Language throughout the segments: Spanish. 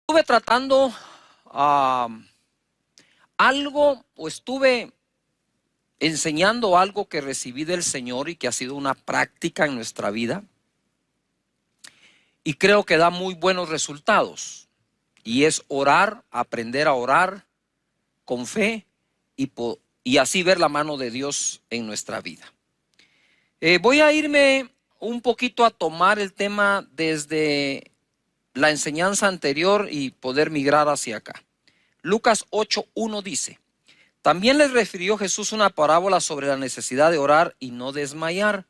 Estuve tratando algo, o estuve enseñando algo que recibí del Señor y que ha sido una práctica en nuestra vida, y creo que da muy buenos resultados, y es orar, aprender a orar con fe y así ver la mano de Dios en nuestra vida. Voy a irme un poquito a tomar el tema desde la enseñanza anterior y poder migrar hacia acá. Lucas 8:1 dice: también les refirió Jesús una parábola sobre la necesidad de orar y no desmayar.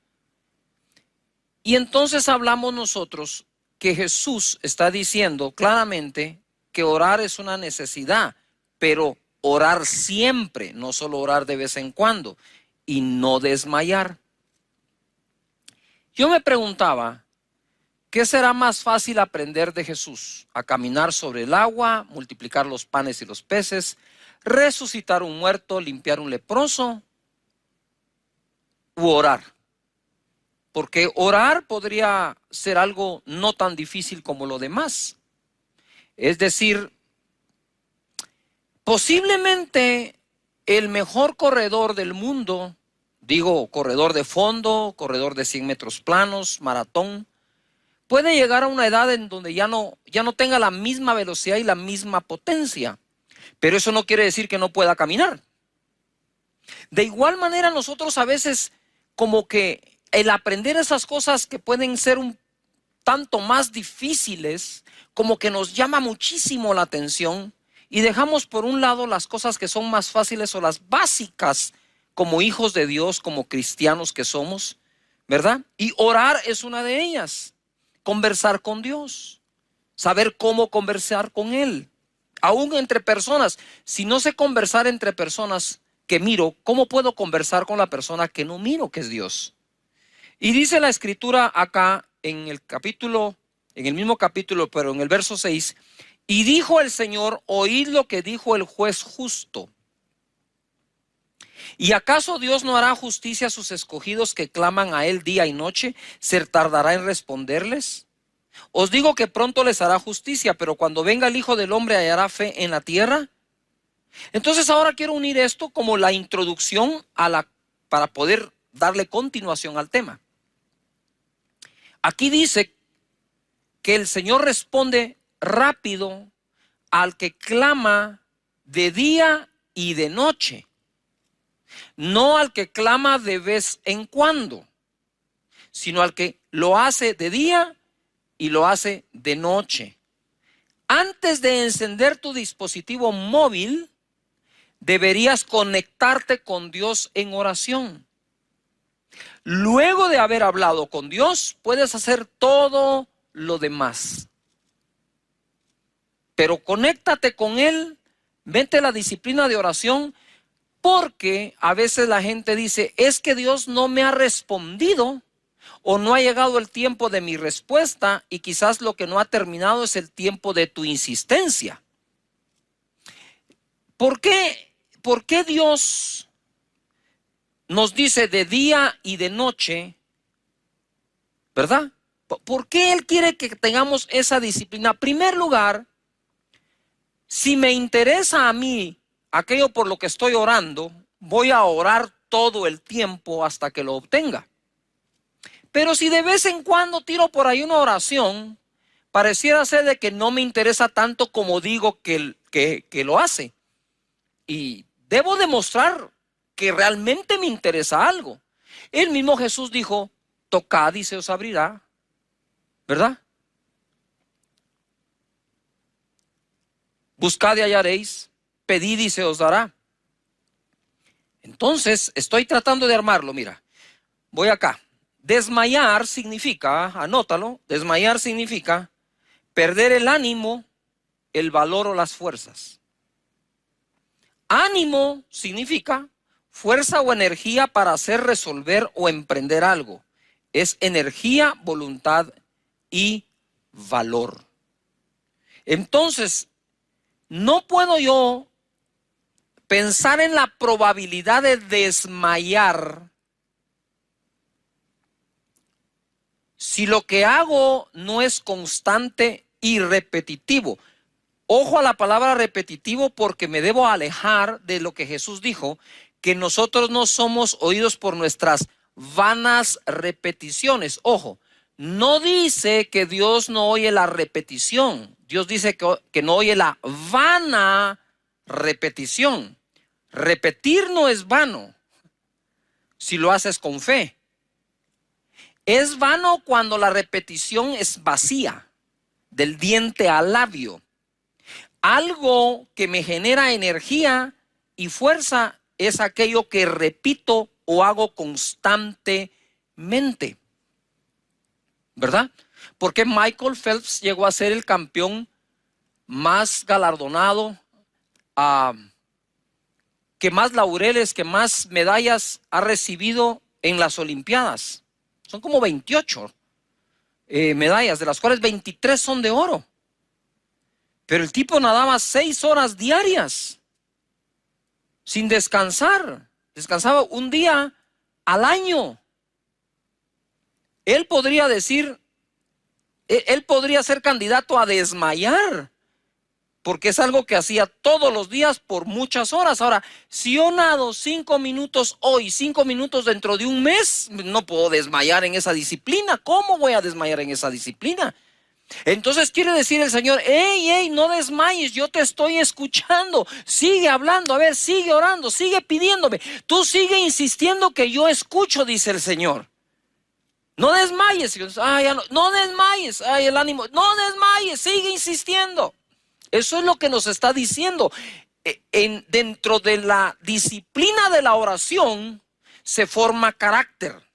Y entonces hablamos nosotros que Jesús está diciendo claramente que orar es una necesidad, pero orar siempre, no solo orar de vez en cuando, y no desmayar. Yo me preguntaba, ¿qué será más fácil aprender de Jesús? ¿A caminar sobre el agua, multiplicar los panes y los peces, resucitar un muerto, limpiar un leproso, u orar? Porque orar podría ser algo no tan difícil como lo demás. Es decir, posiblemente el mejor corredor del mundo, digo corredor de fondo, corredor de 100 metros planos, maratón, puede llegar a una edad en donde ya no tenga la misma velocidad y la misma potencia. Pero eso no quiere decir que no pueda caminar. De igual manera, nosotros a veces, como que el aprender esas cosas que pueden ser un tanto más difíciles, como que nos llama muchísimo la atención y dejamos por un lado las cosas que son más fáciles o las básicas como hijos de Dios, como cristianos que somos, ¿verdad? Y orar es una de ellas. Conversar con Dios, saber cómo conversar con Él, aún entre personas. Si no sé conversar entre personas que miro, ¿cómo puedo conversar con la persona que no miro, que es Dios? Y dice la escritura acá en el mismo capítulo, pero en el verso 6, y dijo el Señor: oíd lo que dijo el juez justo. ¿Y acaso Dios no hará justicia a sus escogidos que claman a Él día y noche? ¿Se tardará en responderles? Os digo que pronto les hará justicia, pero cuando venga el Hijo del Hombre, ¿hallará fe en la tierra? Entonces ahora quiero unir esto como la introducción para poder darle continuación al tema. Aquí dice que el Señor responde rápido al que clama de día y de noche, no al que clama de vez en cuando, sino al que lo hace de día y lo hace de noche. Antes de encender tu dispositivo móvil, deberías conectarte con Dios en oración. Luego de haber hablado con Dios, puedes hacer todo lo demás. Pero conéctate con Él, vete a la disciplina de oración, porque a veces la gente dice: es que Dios no me ha respondido, o no ha llegado el tiempo de mi respuesta, y quizás lo que no ha terminado es el tiempo de tu insistencia. ¿Por qué Dios nos dice de día y de noche, verdad? ¿Por qué Él quiere que tengamos esa disciplina? En primer lugar, si me interesa a mí aquello por lo que estoy orando, voy a orar todo el tiempo hasta que lo obtenga. Pero si de vez en cuando tiro por ahí una oración, pareciera ser de que no me interesa tanto como digo que lo hace. Y debo demostrar que realmente me interesa algo. El mismo Jesús dijo: tocad y se os abrirá, ¿verdad? Buscad y hallaréis, pedid y se os dará. Entonces, estoy tratando de armarlo, mira. Voy acá. Desmayar significa, anótalo, desmayar significa perder el ánimo, el valor o las fuerzas. Ánimo significa fuerza o energía para hacer, resolver o emprender algo. Es energía, voluntad y valor. Entonces, no puedo yo pensar en la probabilidad de desmayar si lo que hago no es constante y repetitivo. Ojo a la palabra repetitivo, porque me debo alejar de lo que Jesús dijo, que nosotros no somos oídos por nuestras vanas repeticiones. Ojo, no dice que Dios no oye la repetición. Dios dice que no oye la vana repetición. Repetir no es vano si lo haces con fe. Es vano cuando la repetición es vacía, del diente al labio. Algo que me genera energía y fuerza es aquello que repito o hago constantemente, ¿verdad? Porque Michael Phelps llegó a ser el campeón más galardonado, que más laureles, que más medallas ha recibido en las Olimpiadas. Son como 28 medallas, de las cuales 23 son de oro. Pero el tipo nadaba 6 horas diarias, sin descansar. Descansaba un día al año. Él podría decir, él podría ser candidato a desmayar, porque es algo que hacía todos los días por muchas horas. Ahora, si yo nado 5 minutos hoy, 5 minutos dentro de un mes, no puedo desmayar en esa disciplina. ¿Cómo voy a desmayar en esa disciplina? Entonces quiere decir el Señor, hey, no desmayes, yo te estoy escuchando, sigue hablando, a ver, sigue orando, sigue pidiéndome, tú sigue insistiendo que yo escucho, dice el Señor. No desmayes, no desmayes, el ánimo, no desmayes, sigue insistiendo. Eso es lo que nos está diciendo. Dentro de la disciplina de la oración se forma carácter.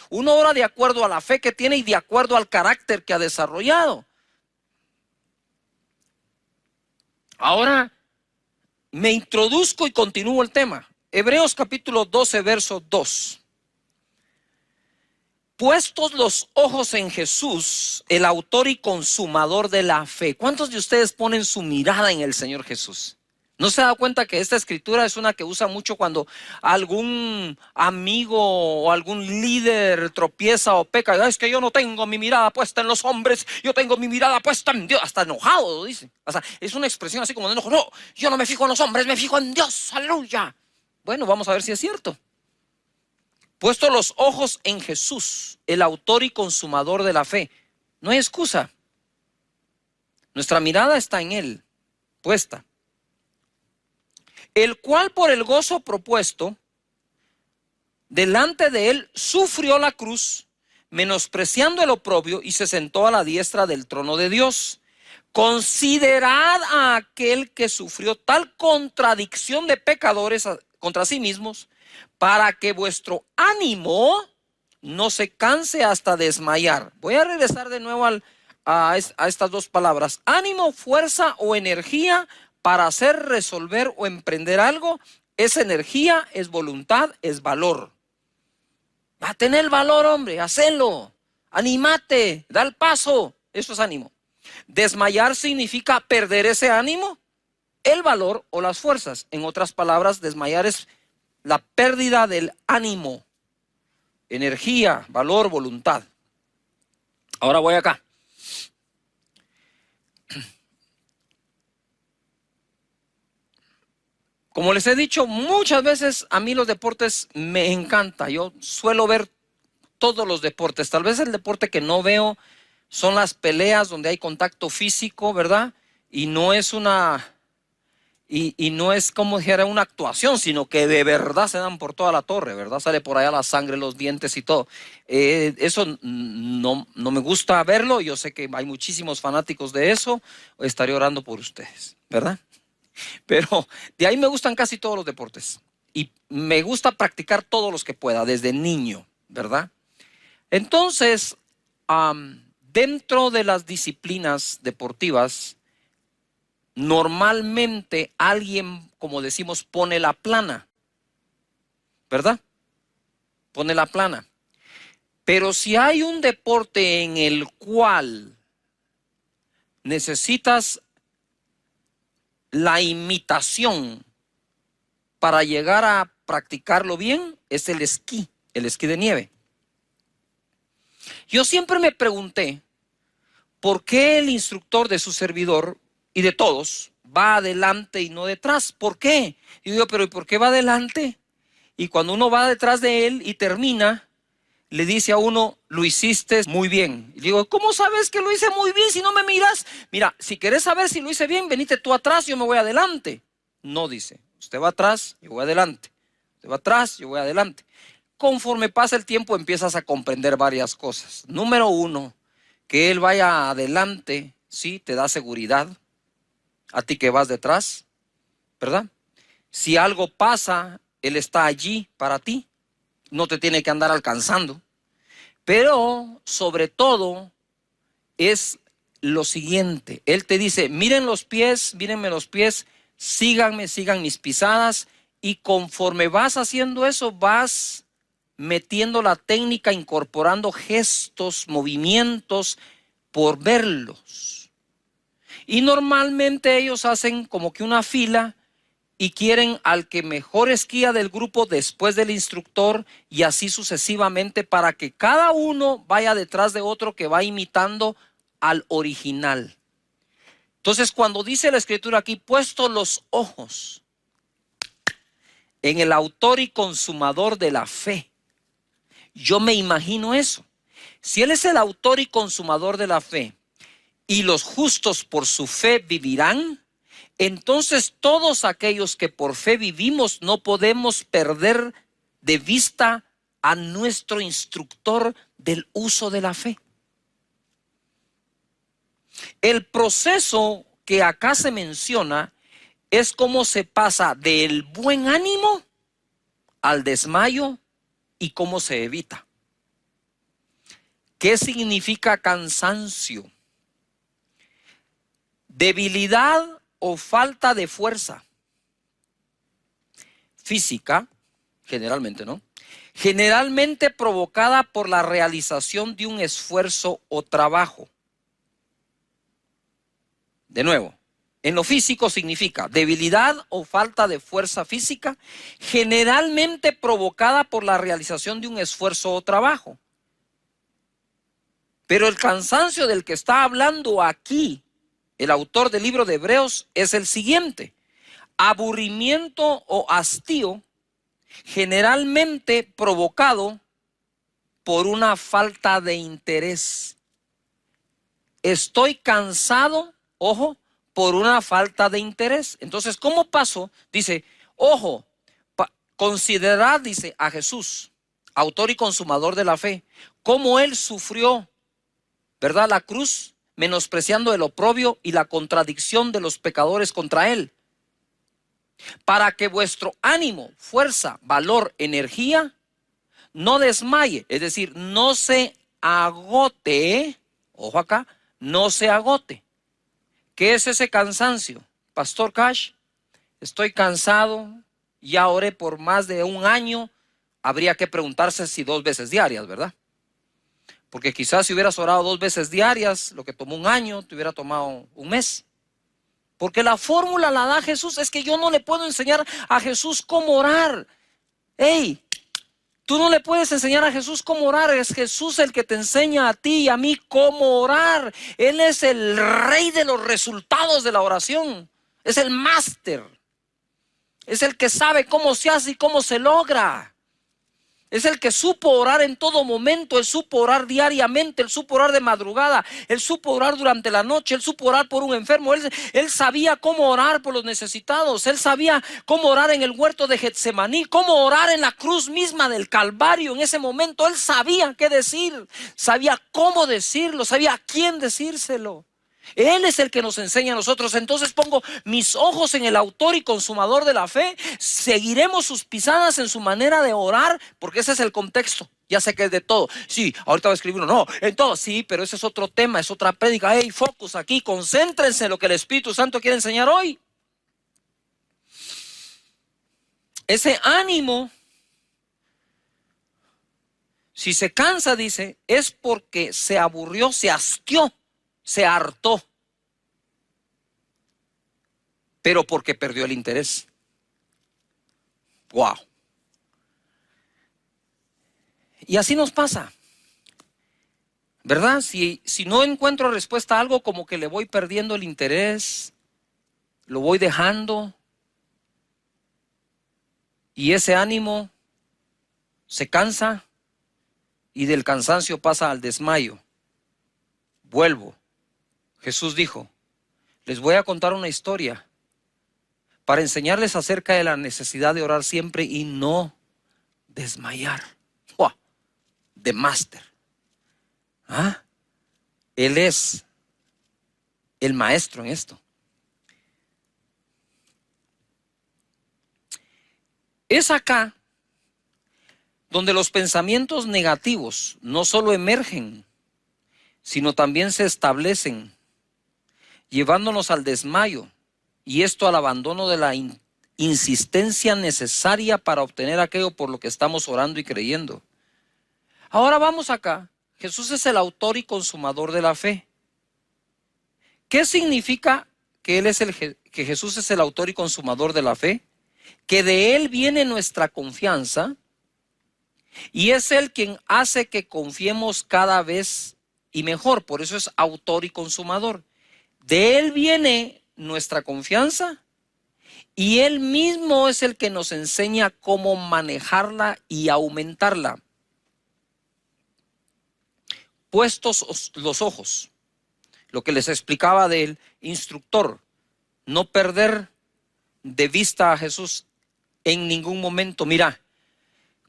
Uno ora de acuerdo a la fe que tiene y de acuerdo al carácter que ha desarrollado. Ahora me introduzco y continúo el tema. Hebreos capítulo 12, verso 2. Puestos los ojos en Jesús, el autor y consumador de la fe. ¿Cuántos de ustedes ponen su mirada en el Señor Jesús? ¿No se da cuenta que esta escritura es una que usa mucho cuando algún amigo o algún líder tropieza o peca? Es que yo no tengo mi mirada puesta en los hombres, yo tengo mi mirada puesta en Dios. Hasta enojado lo dice. O sea, es una expresión así como de enojo. No, yo no me fijo en los hombres, me fijo en Dios. Aleluya. Bueno, vamos a ver si es cierto. Puesto los ojos en Jesús, el autor y consumador de la fe. No hay excusa. Nuestra mirada está en Él, puesta. El cual por el gozo propuesto delante de él sufrió la cruz, menospreciando el oprobio, y se sentó a la diestra del trono de Dios. Considerad a aquel que sufrió tal contradicción de pecadores contra sí mismos, para que vuestro ánimo no se canse hasta desmayar. Voy a regresar de nuevo a estas dos palabras. Ánimo, fuerza o energía para hacer, resolver o emprender algo. Es energía, es voluntad, es valor. Va a tener valor, hombre, hacelo. Anímate, da el paso. Eso es ánimo. Desmayar significa perder ese ánimo, el valor o las fuerzas. En otras palabras, desmayar es la pérdida del ánimo, energía, valor, voluntad. Ahora voy acá. Como les he dicho muchas veces, a mí los deportes me encanta. Yo suelo ver todos los deportes. Tal vez el deporte que no veo son las peleas donde hay contacto físico, ¿verdad? Y no es no es como dijera una actuación, sino que de verdad se dan por toda la torre, ¿verdad? Sale por allá la sangre, los dientes y todo. Eso no me gusta verlo. Yo sé que hay muchísimos fanáticos de eso. Estaré orando por ustedes, ¿verdad? Pero de ahí me gustan casi todos los deportes. Y me gusta practicar todos los que pueda, desde niño, ¿verdad? Entonces, dentro de las disciplinas deportivas, normalmente alguien, como decimos, pone la plana, ¿verdad? Pone la plana. Pero si hay un deporte en el cual necesitas la imitación para llegar a practicarlo bien, es el esquí de nieve. Yo siempre me pregunté por qué el instructor de su servidor y de todos va adelante y no detrás. ¿Por qué? Y digo, pero ¿y por qué va adelante? Y cuando uno va detrás de él y termina, le dice a uno, lo hiciste muy bien. Y digo, ¿cómo sabes que lo hice muy bien si no me miras? Mira, si querés saber si lo hice bien, venite tú atrás, yo me voy adelante. No, dice, usted va atrás, yo voy adelante. Usted va atrás, yo voy adelante. Conforme pasa el tiempo empiezas a comprender varias cosas. Número uno, que él vaya adelante, sí, te da seguridad. A ti que vas detrás, ¿verdad? Si algo pasa, él está allí para ti. No te tiene que andar alcanzando. Pero sobre todo es lo siguiente. Él te dice, miren los pies, mírenme los pies, síganme, sigan mis pisadas. Y conforme vas haciendo eso, vas metiendo la técnica, incorporando gestos, movimientos por verlos. Y normalmente ellos hacen como que una fila y quieren al que mejor esquía del grupo después del instructor y así sucesivamente para que cada uno vaya detrás de otro que va imitando al original. Entonces, cuando dice la escritura aquí, puesto los ojos en el autor y consumador de la fe, yo me imagino eso. Si Él es el autor y consumador de la fe y los justos por su fe vivirán, entonces todos aquellos que por fe vivimos no podemos perder de vista a nuestro instructor del uso de la fe. El proceso que acá se menciona es cómo se pasa del buen ánimo al desmayo y cómo se evita. ¿Qué significa cansancio? Debilidad o falta de fuerza física, generalmente, ¿no? Generalmente provocada por la realización de un esfuerzo o trabajo. De nuevo, en lo físico significa debilidad o falta de fuerza física, generalmente provocada por la realización de un esfuerzo o trabajo. Pero el cansancio del que está hablando aquí el autor del libro de Hebreos es el siguiente: aburrimiento o hastío generalmente provocado por una falta de interés. Estoy cansado, ojo, por una falta de interés. Entonces, ¿cómo pasó? Dice, ojo, considerad, dice, a Jesús, autor y consumador de la fe, cómo Él sufrió, ¿verdad?, la cruz, menospreciando el oprobio y la contradicción de los pecadores contra Él, para que vuestro ánimo, fuerza, valor, energía, no desmaye, es decir, no se agote, ojo acá, no se agote. ¿Qué es ese cansancio? Pastor Cash, estoy cansado, ya oré por más de un año, habría que preguntarse si 2 veces diarias, ¿verdad? Porque quizás si hubieras orado 2 veces diarias, lo que tomó un año, te hubiera tomado un mes. Porque la fórmula la da Jesús. Es que yo no le puedo enseñar a Jesús cómo orar. Hey, tú no le puedes enseñar a Jesús cómo orar. Es Jesús el que te enseña a ti y a mí cómo orar. Él es el rey de los resultados de la oración. Es el máster. Es el que sabe cómo se hace y cómo se logra. Es el que supo orar en todo momento. Él supo orar diariamente. Él supo orar de madrugada. Él supo orar durante la noche. Él supo orar por un enfermo. Él sabía cómo orar por los necesitados. Él sabía cómo orar en el huerto de Getsemaní. Cómo orar en la cruz misma del Calvario. En ese momento Él sabía qué decir. Sabía cómo decirlo. Sabía a quién decírselo. Él es el que nos enseña a nosotros. Entonces pongo mis ojos en el autor y consumador de la fe. Seguiremos sus pisadas en su manera de orar, porque ese es el contexto. Ya sé que es de todo. Sí, ahorita voy a escribir uno. No, en todo. Sí, pero ese es otro tema, es otra prédica. Hey, focus aquí, concéntrense en lo que el Espíritu Santo quiere enseñar hoy. Ese ánimo, si se cansa, dice, es porque se aburrió, se hastió, se hartó, pero porque perdió el interés. Wow. Y así nos pasa, ¿verdad? Si no encuentro respuesta a algo, como que le voy perdiendo el interés, lo voy dejando y ese ánimo se cansa y del cansancio pasa al desmayo. Vuelvo. Jesús dijo, les voy a contar una historia para enseñarles acerca de la necesidad de orar siempre y no desmayar. ¡Wow! De máster. ¿Ah? Él es el maestro en esto. Es acá donde los pensamientos negativos no solo emergen, sino también se establecen, llevándonos al desmayo, y esto al abandono de la insistencia necesaria para obtener aquello por lo que estamos orando y creyendo. Ahora vamos acá. Jesús es el autor y consumador de la fe. ¿Qué significa que que Jesús es el autor y consumador de la fe? Que de Él viene nuestra confianza y es Él quien hace que confiemos cada vez y mejor. Por eso es autor y consumador. De Él viene nuestra confianza y Él mismo es el que nos enseña cómo manejarla y aumentarla. Puestos los ojos, lo que les explicaba del instructor, no perder de vista a Jesús en ningún momento. Mira,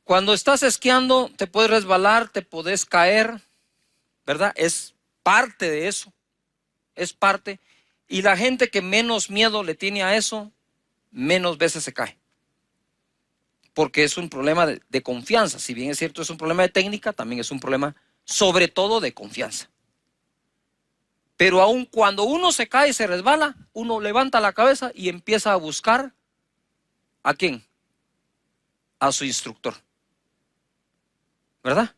cuando estás esquiando te puedes resbalar, te puedes caer, ¿verdad? Es parte de eso, es parte. Y la gente que menos miedo le tiene a eso, menos veces se cae. Porque es un problema de confianza. Si bien es cierto, es un problema de técnica, también es un problema sobre todo de confianza. Pero aun cuando uno se cae y se resbala, uno levanta la cabeza y empieza a buscar ¿a quién? A su instructor. ¿Verdad?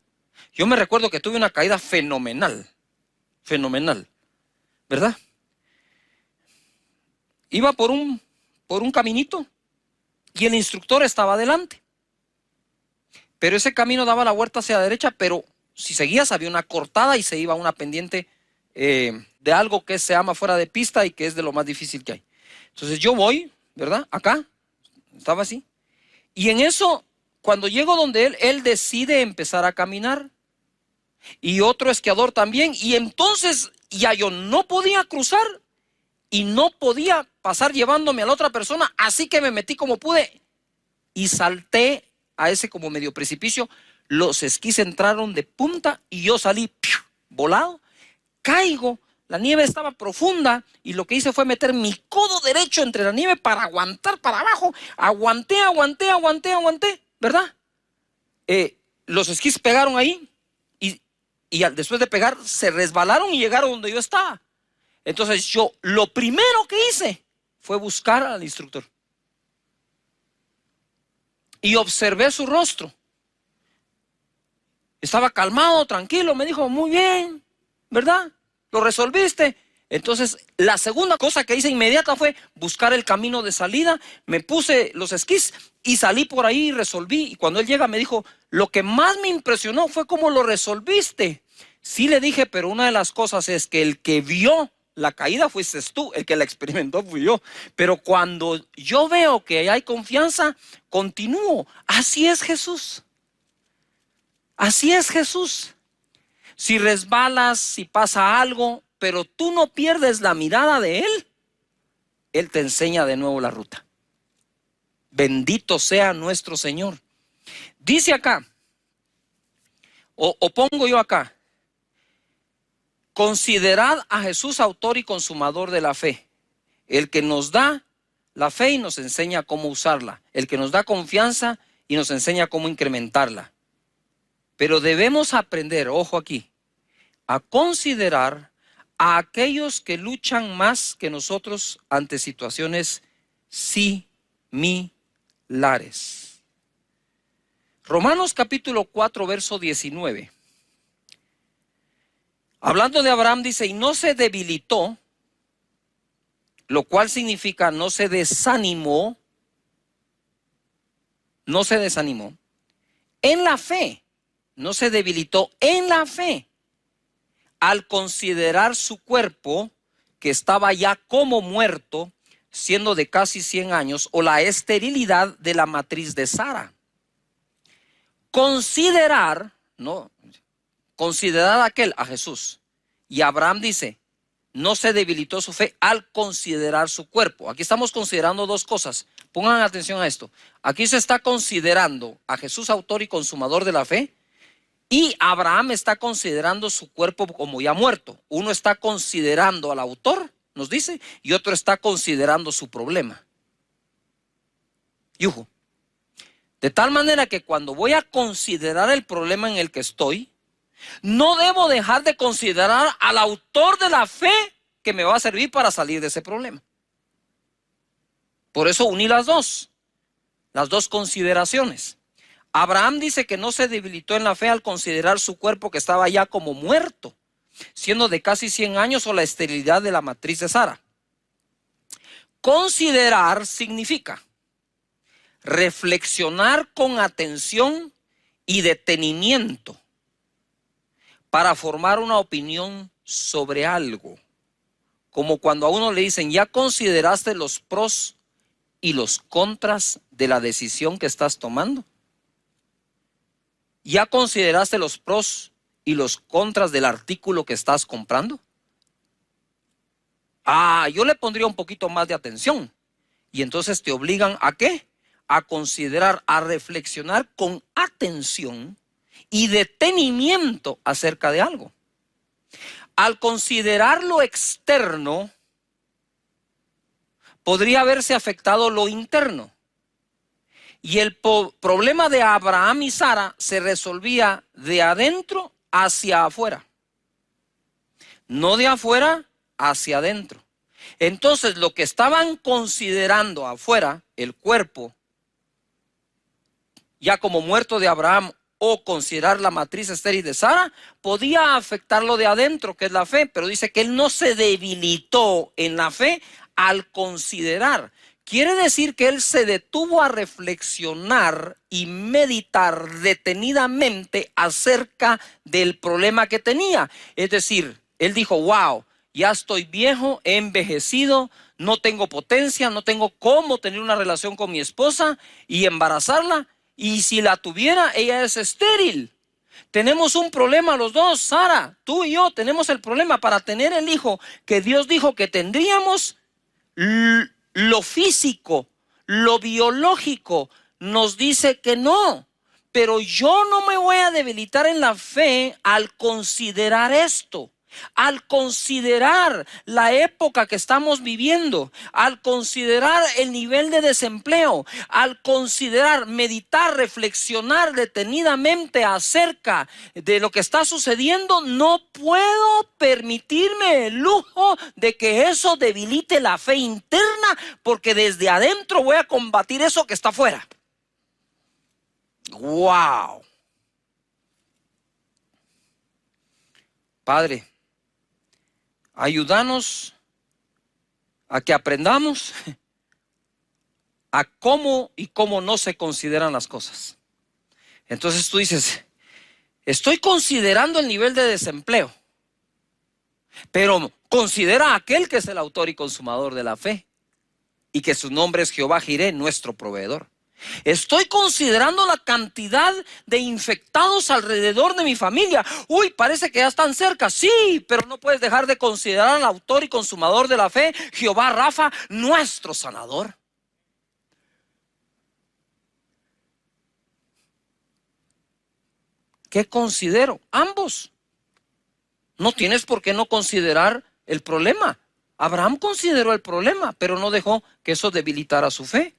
Yo me recuerdo que tuve una caída fenomenal, ¿verdad? Iba por un caminito y el instructor estaba adelante. Pero ese camino daba la vuelta hacia la derecha, pero si seguías había una cortada y se iba a una pendiente de algo que se llama fuera de pista y que es de lo más difícil que hay. Entonces yo voy, ¿verdad? Acá, estaba así. Y en eso, cuando llego donde él decide empezar a caminar. Y otro esquiador también. Y entonces ya yo no podía cruzar y no podía pasar llevándome a la otra persona. Así que me metí como pude y salté a ese como medio precipicio. Los esquís entraron de punta y yo salí volado. Caigo, la nieve estaba profunda y lo que hice fue meter mi codo derecho entre la nieve para aguantar para abajo. Aguanté, ¿verdad? Los esquís pegaron ahí y después de pegar se resbalaron y llegaron donde yo estaba. Entonces yo lo primero que hice fue buscar al instructor y observé su rostro. Estaba calmado, tranquilo, me dijo, muy bien, ¿verdad? ¿Lo resolviste? Entonces, la segunda cosa que hice inmediata fue buscar el camino de salida. Me puse los esquís y salí por ahí y resolví. Y cuando él llega me dijo, lo que más me impresionó fue cómo lo resolviste. Sí le dije, pero una de las cosas es que el que vio la caída fuiste tú, el que la experimentó fui yo. Pero cuando yo veo que hay confianza, continúo. Así es Jesús. Así es Jesús. Si resbalas, si pasa algo, pero tú no pierdes la mirada de Él, Él te enseña de nuevo la ruta. Bendito sea nuestro Señor. Dice acá, o pongo yo acá, considerad a Jesús autor y consumador de la fe, el que nos da la fe y nos enseña cómo usarla, el que nos da confianza y nos enseña cómo incrementarla. Pero debemos aprender, ojo aquí, a considerar a aquellos que luchan más que nosotros ante situaciones similares. Romanos capítulo 4, verso 19. Hablando de Abraham dice, y no se debilitó, lo cual significa no se desanimó, en la fe, no se debilitó en la fe, al considerar su cuerpo, que estaba ya como muerto, siendo de casi 100 años, o la esterilidad de la matriz de Sara. Considerar, ¿no? Considerar a Jesús. Y Abraham dice, no se debilitó su fe al considerar su cuerpo. Aquí estamos considerando dos cosas. Pongan atención a esto. Aquí se está considerando a Jesús, autor y consumador de la fe, y Abraham está considerando su cuerpo como ya muerto. Uno está considerando al autor, nos dice, y otro está considerando su problema. Yujo. De tal manera que cuando voy a considerar el problema en el que estoy, no debo dejar de considerar al autor de la fe que me va a servir para salir de ese problema. Por eso uní las dos consideraciones. Abraham dice que no se debilitó en la fe al considerar su cuerpo que estaba ya como muerto, siendo de casi 100 años, o la esterilidad de la matriz de Sara. Considerar significa reflexionar con atención y detenimiento para formar una opinión sobre algo. Como cuando a uno le dicen, ¿ya consideraste los pros y los contras de la decisión que estás tomando? ¿Ya consideraste los pros y los contras del artículo que estás comprando? Yo le pondría un poquito más de atención. Y entonces te obligan ¿a qué? A considerar, a reflexionar con atención y detenimiento acerca de algo. Al considerar lo externo, podría haberse afectado lo interno. Y el problema de Abraham y Sara se resolvía de adentro hacia afuera. No de afuera hacia adentro. Entonces, lo que estaban considerando afuera, el cuerpo, ya como muerto de Abraham, o considerar la matriz estéril de Sara, podía afectar lo de adentro, que es la fe. Pero dice que él no se debilitó en la fe al considerar. Quiere decir que él se detuvo a reflexionar y meditar detenidamente acerca del problema que tenía. Es decir, él dijo, wow, ya estoy viejo, he envejecido, no tengo potencia, no tengo cómo tener una relación con mi esposa y embarazarla. Y si la tuviera, ella es estéril. Tenemos un problema los dos, Sara, tú y yo tenemos el problema para tener el hijo que Dios dijo que tendríamos. Lo físico, lo biológico nos dice que no, pero yo no me voy a debilitar en la fe al considerar esto, al considerar la época que estamos viviendo, al considerar el nivel de desempleo, al considerar, meditar, reflexionar detenidamente acerca de lo que está sucediendo. No puedo permitirme el lujo de que eso debilite la fe interna, porque desde adentro voy a combatir eso que está afuera. ¡Wow! Padre, ayúdanos a que aprendamos a cómo y cómo no se consideran las cosas. Entonces tú dices, estoy considerando el nivel de desempleo, pero considera a aquel que es el autor y consumador de la fe y que su nombre es Jehová Jireh, nuestro proveedor. Estoy considerando la cantidad de infectados alrededor de mi familia. Uy, parece que ya están cerca. Sí, pero no puedes dejar de considerar al autor y consumador de la fe, Jehová Rafa, nuestro sanador. ¿Qué considero? Ambos. No tienes por qué no considerar el problema. Abraham consideró el problema, pero no dejó que eso debilitara su fe.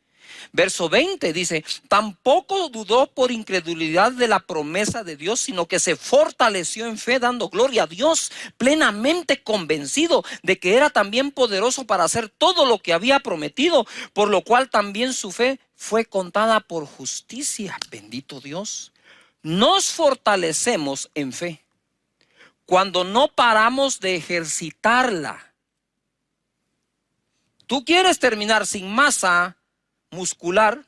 Verso 20 dice, tampoco dudó por incredulidad de la promesa de Dios, sino que se fortaleció en fe, dando gloria a Dios, plenamente convencido de que era también poderoso para hacer todo lo que había prometido, por lo cual también su fe fue contada por justicia. Bendito Dios. Nos fortalecemos en fe cuando no paramos de ejercitarla. Tú quieres terminar sin masa muscular,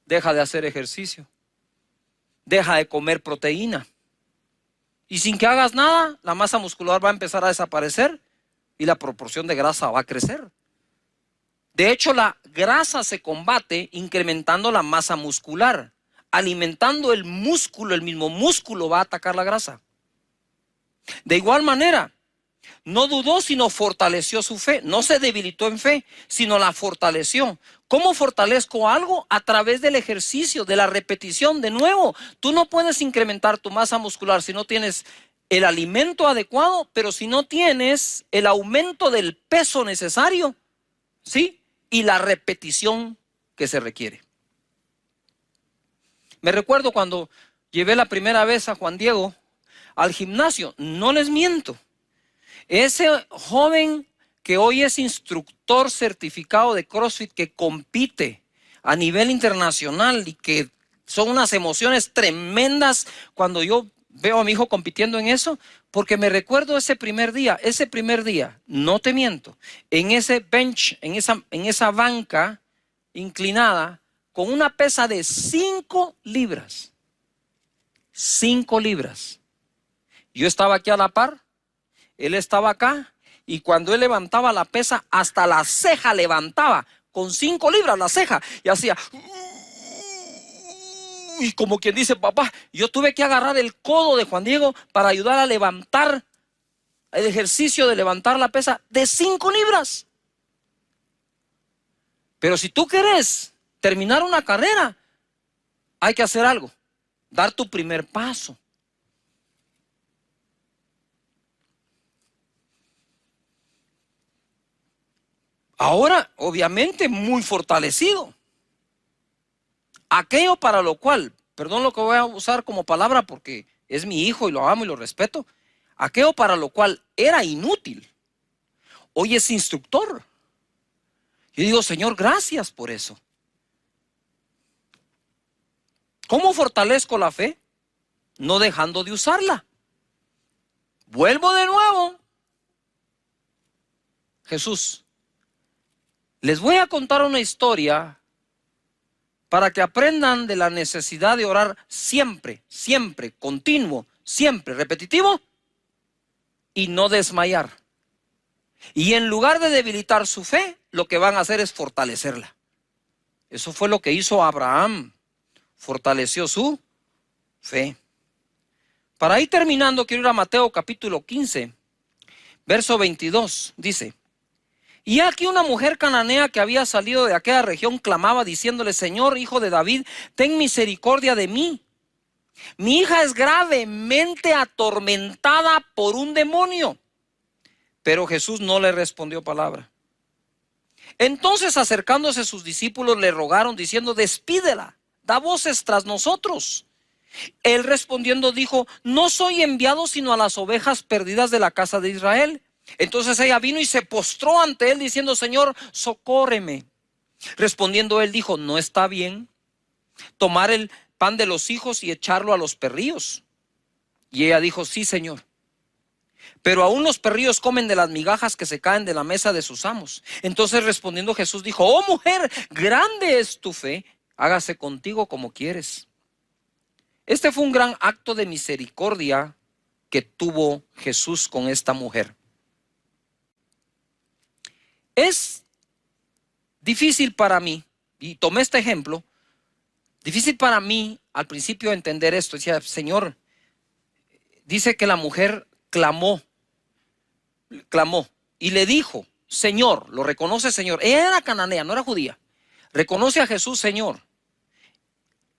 deja de hacer ejercicio, deja de comer proteína, y sin que hagas nada, la masa muscular va a empezar a desaparecer y la proporción de grasa va a crecer. De hecho, la grasa se combate incrementando la masa muscular. Alimentando el músculo, el mismo músculo va a atacar la grasa. De igual manera, no dudó, sino fortaleció su fe. No se debilitó en fe, sino la fortaleció. ¿Cómo fortalezco algo? A través del ejercicio, de la repetición. De nuevo, tú no puedes incrementar tu masa muscular si no tienes el alimento adecuado, pero si no tienes el aumento del peso necesario, ¿sí? Y la repetición que se requiere. Me recuerdo cuando llevé la primera vez a Juan Diego al gimnasio, no les miento. Ese joven que hoy es instructor certificado de CrossFit, que compite a nivel internacional y que son unas emociones tremendas cuando yo veo a mi hijo compitiendo en eso, porque me recuerdo ese primer día, no te miento, en ese bench, en esa banca inclinada, con una pesa de 5 libras. 5 libras. Yo estaba aquí a la par, él estaba acá, y cuando él levantaba la pesa, hasta la ceja levantaba, con 5 libras la ceja, y hacía, y como quien dice, papá, yo tuve que agarrar el codo de Juan Diego para ayudar a levantar el ejercicio de levantar la pesa de 5 libras. Pero si tú quieres terminar una carrera, hay que hacer algo, dar tu primer paso. Ahora, obviamente, muy fortalecido. Aquello para lo cual, perdón lo que voy a usar como palabra porque es mi hijo y lo amo y lo respeto, aquello para lo cual era inútil, hoy es instructor. Yo digo, Señor, gracias por eso. ¿Cómo fortalezco la fe? No dejando de usarla. Vuelvo de nuevo. Jesús, les voy a contar una historia para que aprendan de la necesidad de orar siempre, siempre, continuo, siempre, repetitivo y no desmayar. Y en lugar de debilitar su fe, lo que van a hacer es fortalecerla. Eso fue lo que hizo Abraham. Fortaleció su fe. Para ir terminando, quiero ir a Mateo capítulo 15, verso 22. Dice: y aquí una mujer cananea que había salido de aquella región clamaba diciéndole: Señor, hijo de David, ten misericordia de mí. Mi hija es gravemente atormentada por un demonio. Pero Jesús no le respondió palabra. Entonces, acercándose sus discípulos, le rogaron diciendo: despídela, da voces tras nosotros. Él respondiendo dijo: no soy enviado sino a las ovejas perdidas de la casa de Israel. Entonces ella vino y se postró ante él diciendo: Señor, socórreme. Respondiendo él dijo: no está bien tomar el pan de los hijos y echarlo a los perrillos. Y ella dijo: sí, Señor. Pero aún los perrillos comen de las migajas que se caen de la mesa de sus amos. Entonces respondiendo Jesús dijo: oh mujer, grande es tu fe, hágase contigo como quieres. Este fue un gran acto de misericordia que tuvo Jesús con esta mujer. Es difícil para mí, y tomé este ejemplo, difícil para mí al principio entender esto. Decía: Señor, dice que la mujer clamó y le dijo: Señor, lo reconoce Señor. Ella era cananea, no era judía. Reconoce a Jesús Señor.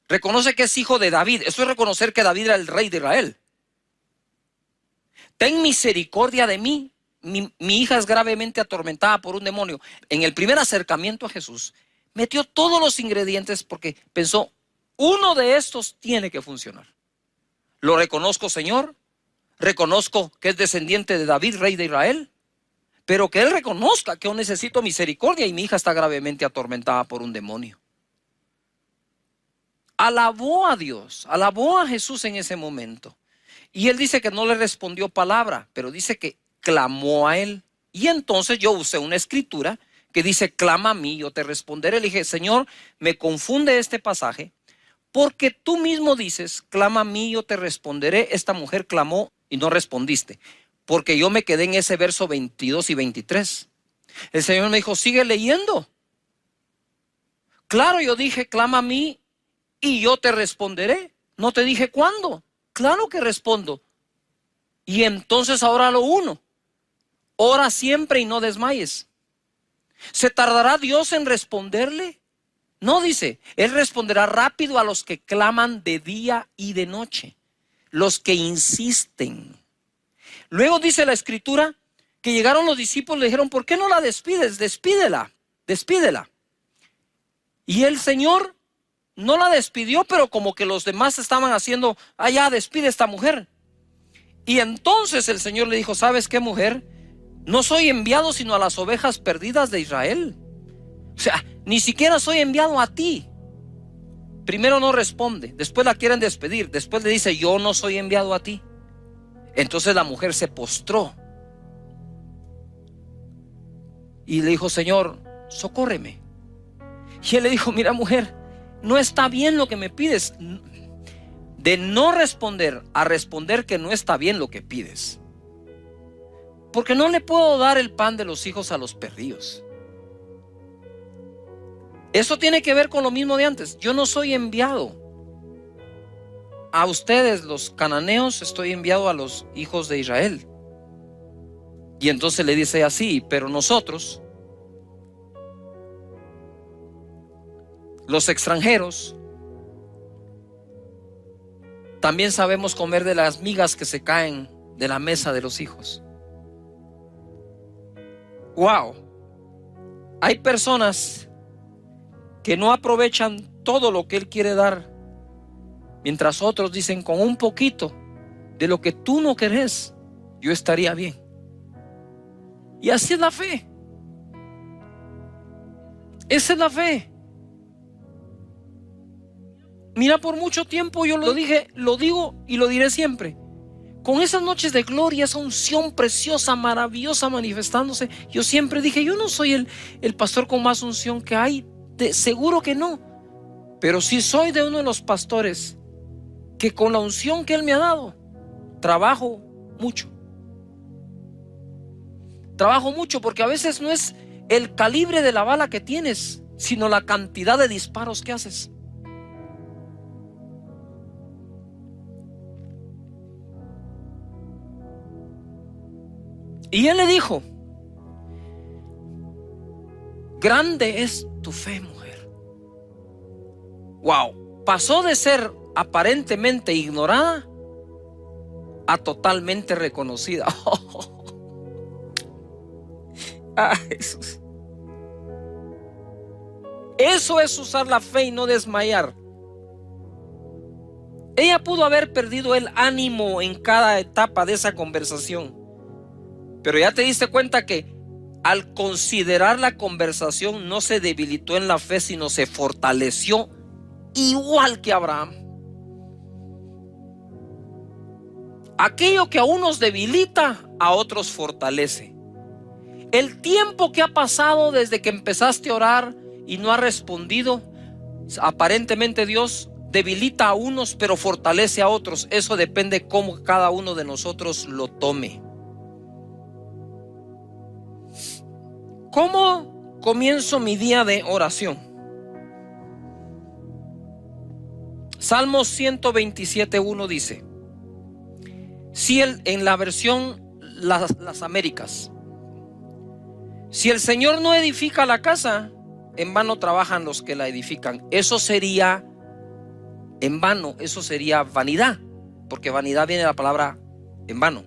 Reconoce que es hijo de David. Eso es reconocer que David era el rey de Israel. Ten misericordia de mí. Mi hija es gravemente atormentada por un demonio. En el primer acercamiento a Jesús, metió todos los ingredientes porque pensó: uno de estos tiene que funcionar. Lo reconozco, Señor. Reconozco que es descendiente de David, rey de Israel. Pero que él reconozca que yo necesito misericordia y mi hija está gravemente atormentada por un demonio. Alabó a Dios, alabó a Jesús en ese momento. Y él dice que no le respondió palabra, pero dice que clamó a él. Y entonces yo usé una escritura que dice: clama a mí, yo te responderé. Le dije: Señor, me confunde este pasaje, porque tú mismo dices: clama a mí, yo te responderé. Esta mujer clamó y no respondiste, porque yo me quedé en ese verso 22 y 23. El Señor me dijo: sigue leyendo. Claro, yo dije, clama a mí y yo te responderé. No te dije cuándo. Claro que respondo. Y entonces ahora lo uno. Ora siempre y no desmayes. ¿Se tardará Dios en responderle? No, dice, Él responderá rápido a los que claman de día y de noche, los que insisten. Luego dice la Escritura que llegaron los discípulos y le dijeron, ¿por qué no la despides? Despídela, despídela. Y el Señor no la despidió, pero como que los demás estaban haciendo, ya despide a esta mujer. Y entonces el Señor le dijo, ¿sabes qué, mujer? No soy enviado sino a las ovejas perdidas de Israel. O sea, ni siquiera soy enviado a ti. Primero no responde, después la quieren despedir, después le dice, yo no soy enviado a ti. Entonces la mujer se postró y le dijo, Señor, socórreme. Y él le dijo, mira, mujer, no está bien lo que me pides. De no responder a responder que no está bien lo que pides. Porque no le puedo dar el pan de los hijos a los perrillos. Eso tiene que ver con lo mismo de antes. Yo no soy enviado a ustedes, los cananeos, estoy enviado a los hijos de Israel. Y entonces le dice así, pero nosotros, los extranjeros, también sabemos comer de las migas que se caen de la mesa de los hijos. Wow. Hay personas que no aprovechan todo lo que Él quiere dar, mientras otros dicen, con un poquito de lo que tú no querés, yo estaría bien. Y así es la fe. Esa es la fe. Mira, por mucho tiempo yo lo dije, lo digo y lo diré siempre. Con esas noches de gloria, esa unción preciosa, maravillosa manifestándose, yo siempre dije, yo no soy el pastor con más unción que hay. Seguro que no. Pero sí soy de uno de los pastores que con la unción que Él me ha dado, trabajo mucho. Trabajo mucho porque a veces no es el calibre de la bala que tienes, sino la cantidad de disparos que haces. Y Él le dijo, grande es tu fe, mujer. Wow, pasó de ser aparentemente ignorada a totalmente reconocida. Eso es usar la fe y no desmayar. Ella pudo haber perdido el ánimo en cada etapa de esa conversación, pero ya te diste cuenta que al considerar la conversación no se debilitó en la fe, sino se fortaleció igual que Abraham. Aquello que a unos debilita, a otros fortalece. El tiempo que ha pasado desde que empezaste a orar y no ha respondido, aparentemente Dios debilita a unos pero fortalece a otros. Eso depende cómo cada uno de nosotros lo tome. ¿Cómo comienzo mi día de oración? Salmos 127:1 dice, si en la versión las Américas, si el Señor no edifica la casa, en vano trabajan los que la edifican. Eso sería en vano, eso sería vanidad, porque vanidad viene de la palabra en vano.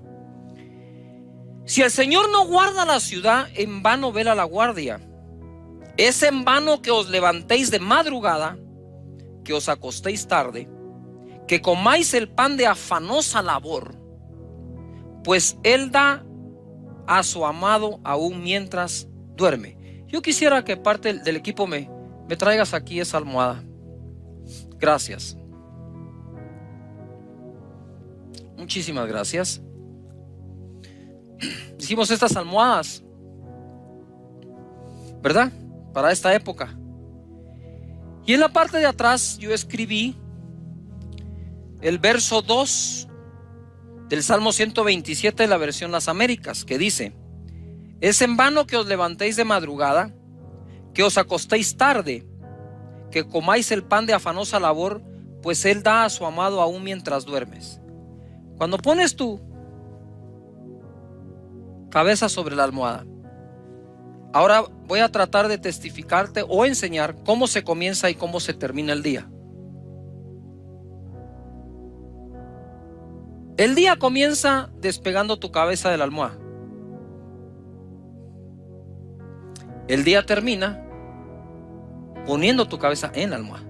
Si el Señor no guarda la ciudad, en vano vela la guardia. Es en vano que os levantéis de madrugada, que os acostéis tarde, que comáis el pan de afanosa labor, pues Él da a su amado aún mientras duerme. Yo quisiera que parte del equipo me traigas aquí esa almohada. Gracias. Muchísimas gracias. Hicimos estas almohadas, ¿verdad? Para esta época. Y en la parte de atrás yo escribí el verso 2 del Salmo 127 de la versión Las Américas, que dice: es en vano que os levantéis de madrugada, que os acostéis tarde, que comáis el pan de afanosa labor, pues Él da a su amado aún mientras duermes. Cuando pones tu cabeza sobre la almohada, ahora voy a tratar de testificarte o enseñar cómo se comienza y cómo se termina el día. El día comienza despegando tu cabeza de la almohada. El día termina poniendo tu cabeza en la almohada.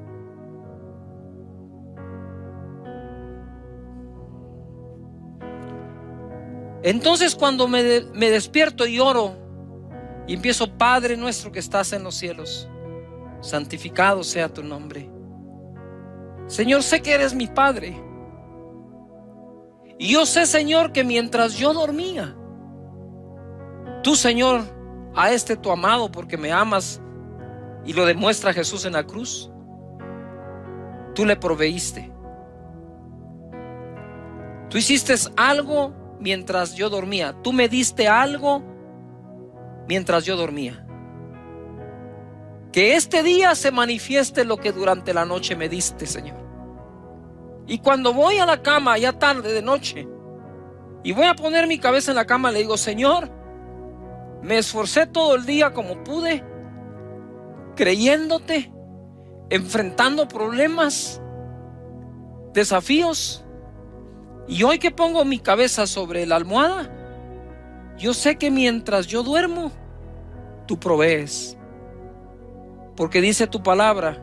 Entonces, cuando me despierto y oro y empiezo: Padre nuestro que estás en los cielos, santificado sea tu nombre. Señor, sé que eres mi Padre. Y yo sé, Señor, que mientras yo dormía, tú, Señor, a este tu amado, porque me amas y lo demuestra Jesús en la cruz, tú le proveíste. Tú hiciste algo mientras yo dormía. Tú me diste algo mientras yo dormía. Que este día se manifieste lo que durante la noche me diste, Señor. Y cuando voy a la cama, ya tarde de noche, y voy a poner mi cabeza en la cama, le digo: Señor, me esforcé todo el día como pude, creyéndote, enfrentando problemas, desafíos. Y hoy que pongo mi cabeza sobre la almohada, yo sé que mientras yo duermo, tú provees. Porque dice tu palabra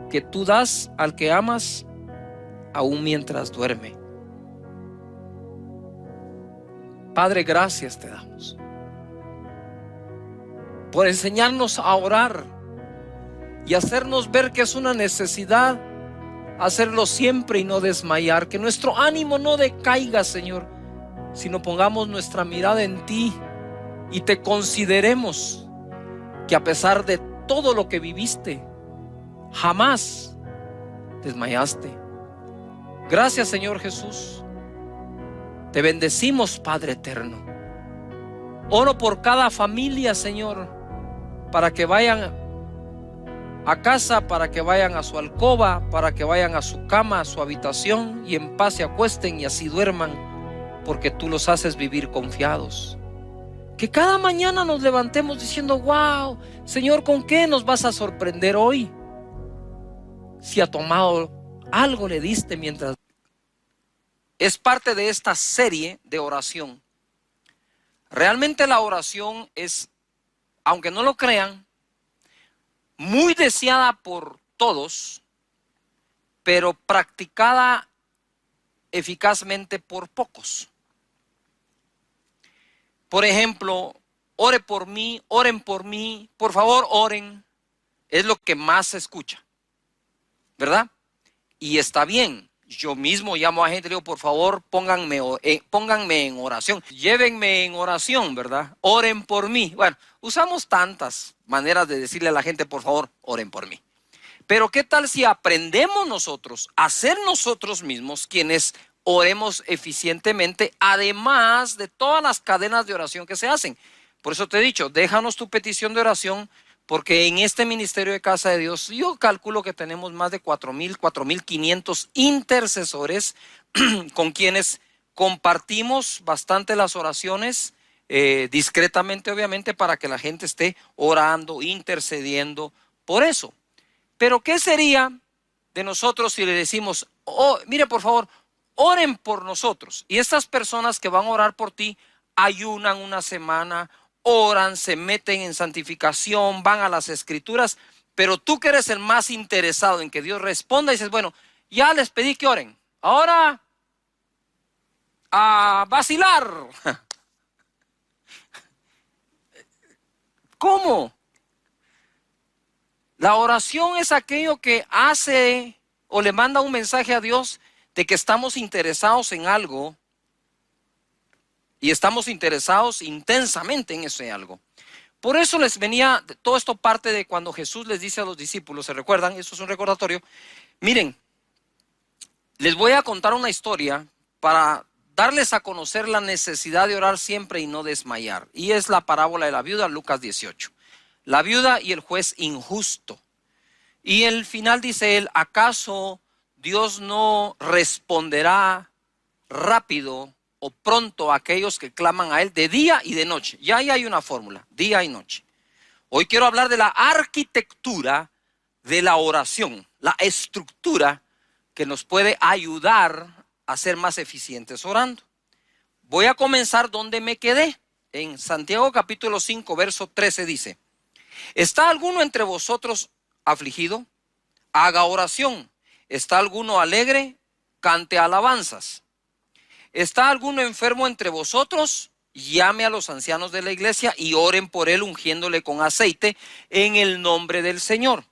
que tú das al que amas aún mientras duerme. Padre, gracias te damos por enseñarnos a orar y hacernos ver que es una necesidad hacerlo siempre y no desmayar. Que nuestro ánimo no decaiga, Señor, sino pongamos nuestra mirada en ti y te consideremos que a pesar de todo lo que viviste, jamás desmayaste. Gracias, Señor Jesús. Te bendecimos, Padre eterno. Oro por cada familia, Señor, para que vayan a casa, para que vayan a su alcoba, para que vayan a su cama, a su habitación, y en paz se acuesten y así duerman, porque tú los haces vivir confiados. Que cada mañana nos levantemos diciendo: wow, Señor, ¿con qué nos vas a sorprender hoy? Si a tu amado algo le diste mientras... Es parte de esta serie de oración. Realmente la oración es, aunque no lo crean, muy deseada por todos, pero practicada eficazmente por pocos. Por ejemplo, ore por mí, oren por mí, por favor oren. Es lo que más se escucha, ¿verdad? Y está bien. Yo mismo llamo a gente y digo: por favor, pónganme en oración, llévenme en oración, ¿verdad? Oren por mí. Bueno, usamos tantas maneras de decirle a la gente: por favor, oren por mí. Pero ¿qué tal si aprendemos nosotros a ser nosotros mismos quienes oremos eficientemente, además de todas las cadenas de oración que se hacen? Por eso te he dicho, déjanos tu petición de oración, porque en este ministerio de Casa de Dios, yo calculo que tenemos más de 4,500 intercesores con quienes compartimos bastante las oraciones, discretamente obviamente, para que la gente esté orando, intercediendo por eso. Pero ¿qué sería de nosotros si le decimos: oh, mire, por favor, oren por nosotros? Y estas personas que van a orar por ti ayunan una semana, oran, se meten en santificación, van a las escrituras, pero tú que eres el más interesado en que Dios responda, dices: bueno, ya les pedí que oren, ahora a vacilar. ¿Cómo? La oración es aquello que hace o le manda un mensaje a Dios de que estamos interesados en algo y estamos interesados intensamente en ese algo. Por eso les venía, todo esto parte de cuando Jesús les dice a los discípulos, ¿se recuerdan? Eso es un recordatorio. Miren, les voy a contar una historia para darles a conocer la necesidad de orar siempre y no desmayar. Y es la parábola de la viuda, Lucas 18. La viuda y el juez injusto. Y el final dice él, ¿acaso Dios no responderá rápido o pronto a aquellos que claman a él de día y de noche? Ya ahí hay una fórmula, día y noche. Hoy quiero hablar de la arquitectura de la oración, la estructura que nos puede ayudar a ser más eficientes orando. Voy a comenzar donde me quedé. En Santiago capítulo 5, verso 13 dice, ¿está alguno entre vosotros afligido? Haga oración. ¿Está alguno alegre? Cante alabanzas. ¿Está alguno enfermo entre vosotros? Llame a los ancianos de la iglesia y oren por él, ungiéndole con aceite en el nombre del Señor.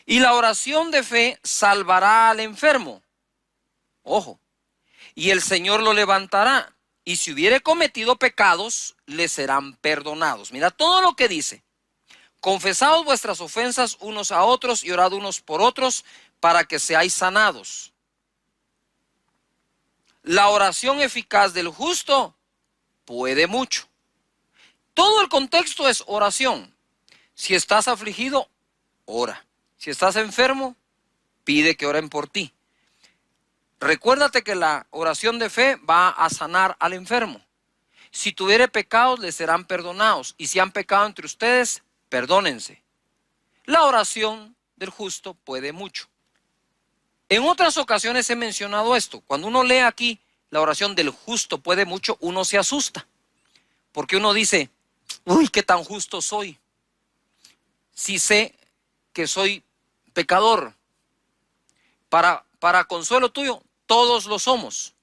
Y la oración de fe salvará al enfermo. Ojo. Y el Señor lo levantará. Y si hubiere cometido pecados, le serán perdonados. Mira todo lo que dice. Confesaos vuestras ofensas unos a otros y orad unos por otros para que seáis sanados. La oración eficaz del justo puede mucho. Todo el contexto es oración. Si estás afligido, ora. Si estás enfermo, pide que oren por ti. Recuérdate que la oración de fe va a sanar al enfermo. Si tuviere pecados, les serán perdonados. Y si han pecado entre ustedes, perdónense. La oración del justo puede mucho. En otras ocasiones he mencionado esto. Cuando uno lee aquí la oración del justo puede mucho, uno se asusta. Porque uno dice, uy, qué tan justo soy. Si sé que soy pecador. Para consuelo tuyo, todos lo somos.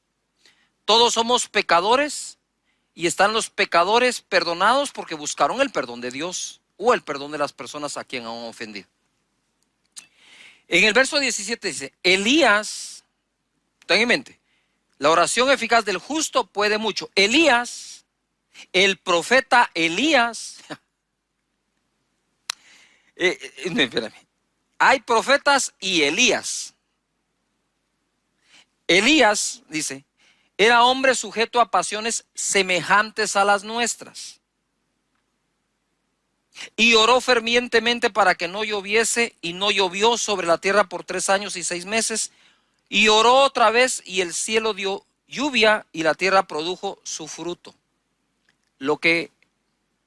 Todos somos pecadores y están los pecadores perdonados porque buscaron el perdón de Dios o el perdón de las personas a quien han ofendido. En el verso 17 dice, Elías, ten en mente, la oración eficaz del justo puede mucho. Elías, el profeta Elías, espérame, hay profetas y Elías. Elías, dice, era hombre sujeto a pasiones semejantes a las nuestras. Y oró fervientemente para que no lloviese, y no llovió sobre la tierra por 3 años y 6 meses. Y oró otra vez, y el cielo dio lluvia, y la tierra produjo su fruto. Lo que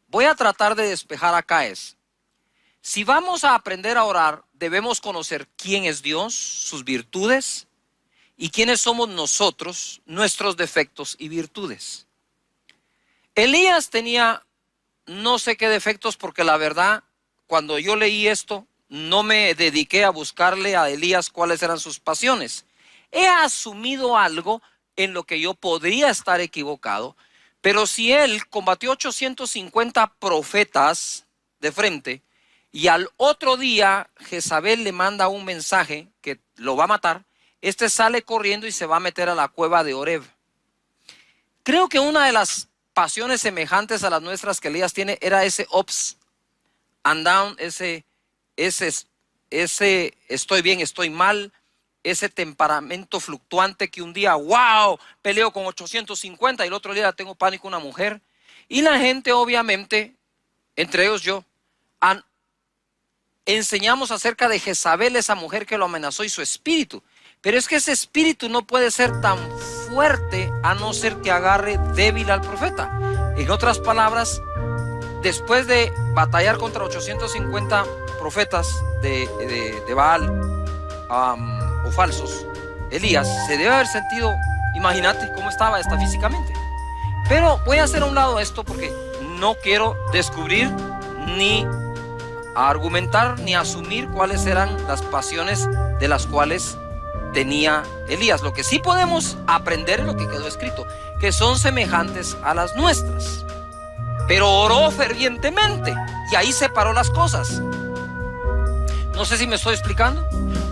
voy a tratar de despejar acá es, si vamos a aprender a orar, debemos conocer quién es Dios, sus virtudes, y quiénes somos nosotros, nuestros defectos y virtudes. Elías tenía no sé qué defectos, porque la verdad, cuando yo leí esto, no me dediqué a buscarle a Elías cuáles eran sus pasiones. He asumido algo en lo que yo podría estar equivocado, pero si él combatió 850 profetas de frente, y al otro día Jezabel le manda un mensaje que lo va a matar, este sale corriendo y se va a meter a la cueva de Oreb. Creo que una de las pasiones semejantes a las nuestras que Elías tiene era ese ups and down, ese estoy bien, estoy mal, ese temperamento fluctuante que un día, wow, peleo con 850 y el otro día tengo pánico a una mujer. Y la gente obviamente, entre ellos yo, enseñamos acerca de Jezabel, esa mujer que lo amenazó y su espíritu. Pero es que ese espíritu no puede ser tan fuerte a no ser que agarre débil al profeta. En otras palabras, después de batallar contra 850 profetas de Baal o falsos, Elías se debe haber sentido, imagínate cómo estaba físicamente. Pero voy a hacer a un lado esto porque no quiero descubrir ni argumentar ni asumir cuáles eran las pasiones de las cuales tenía Elías. Lo que sí podemos aprender es lo que quedó escrito, que son semejantes a las nuestras. Pero oró fervientemente y ahí separó las cosas. No sé si me estoy explicando.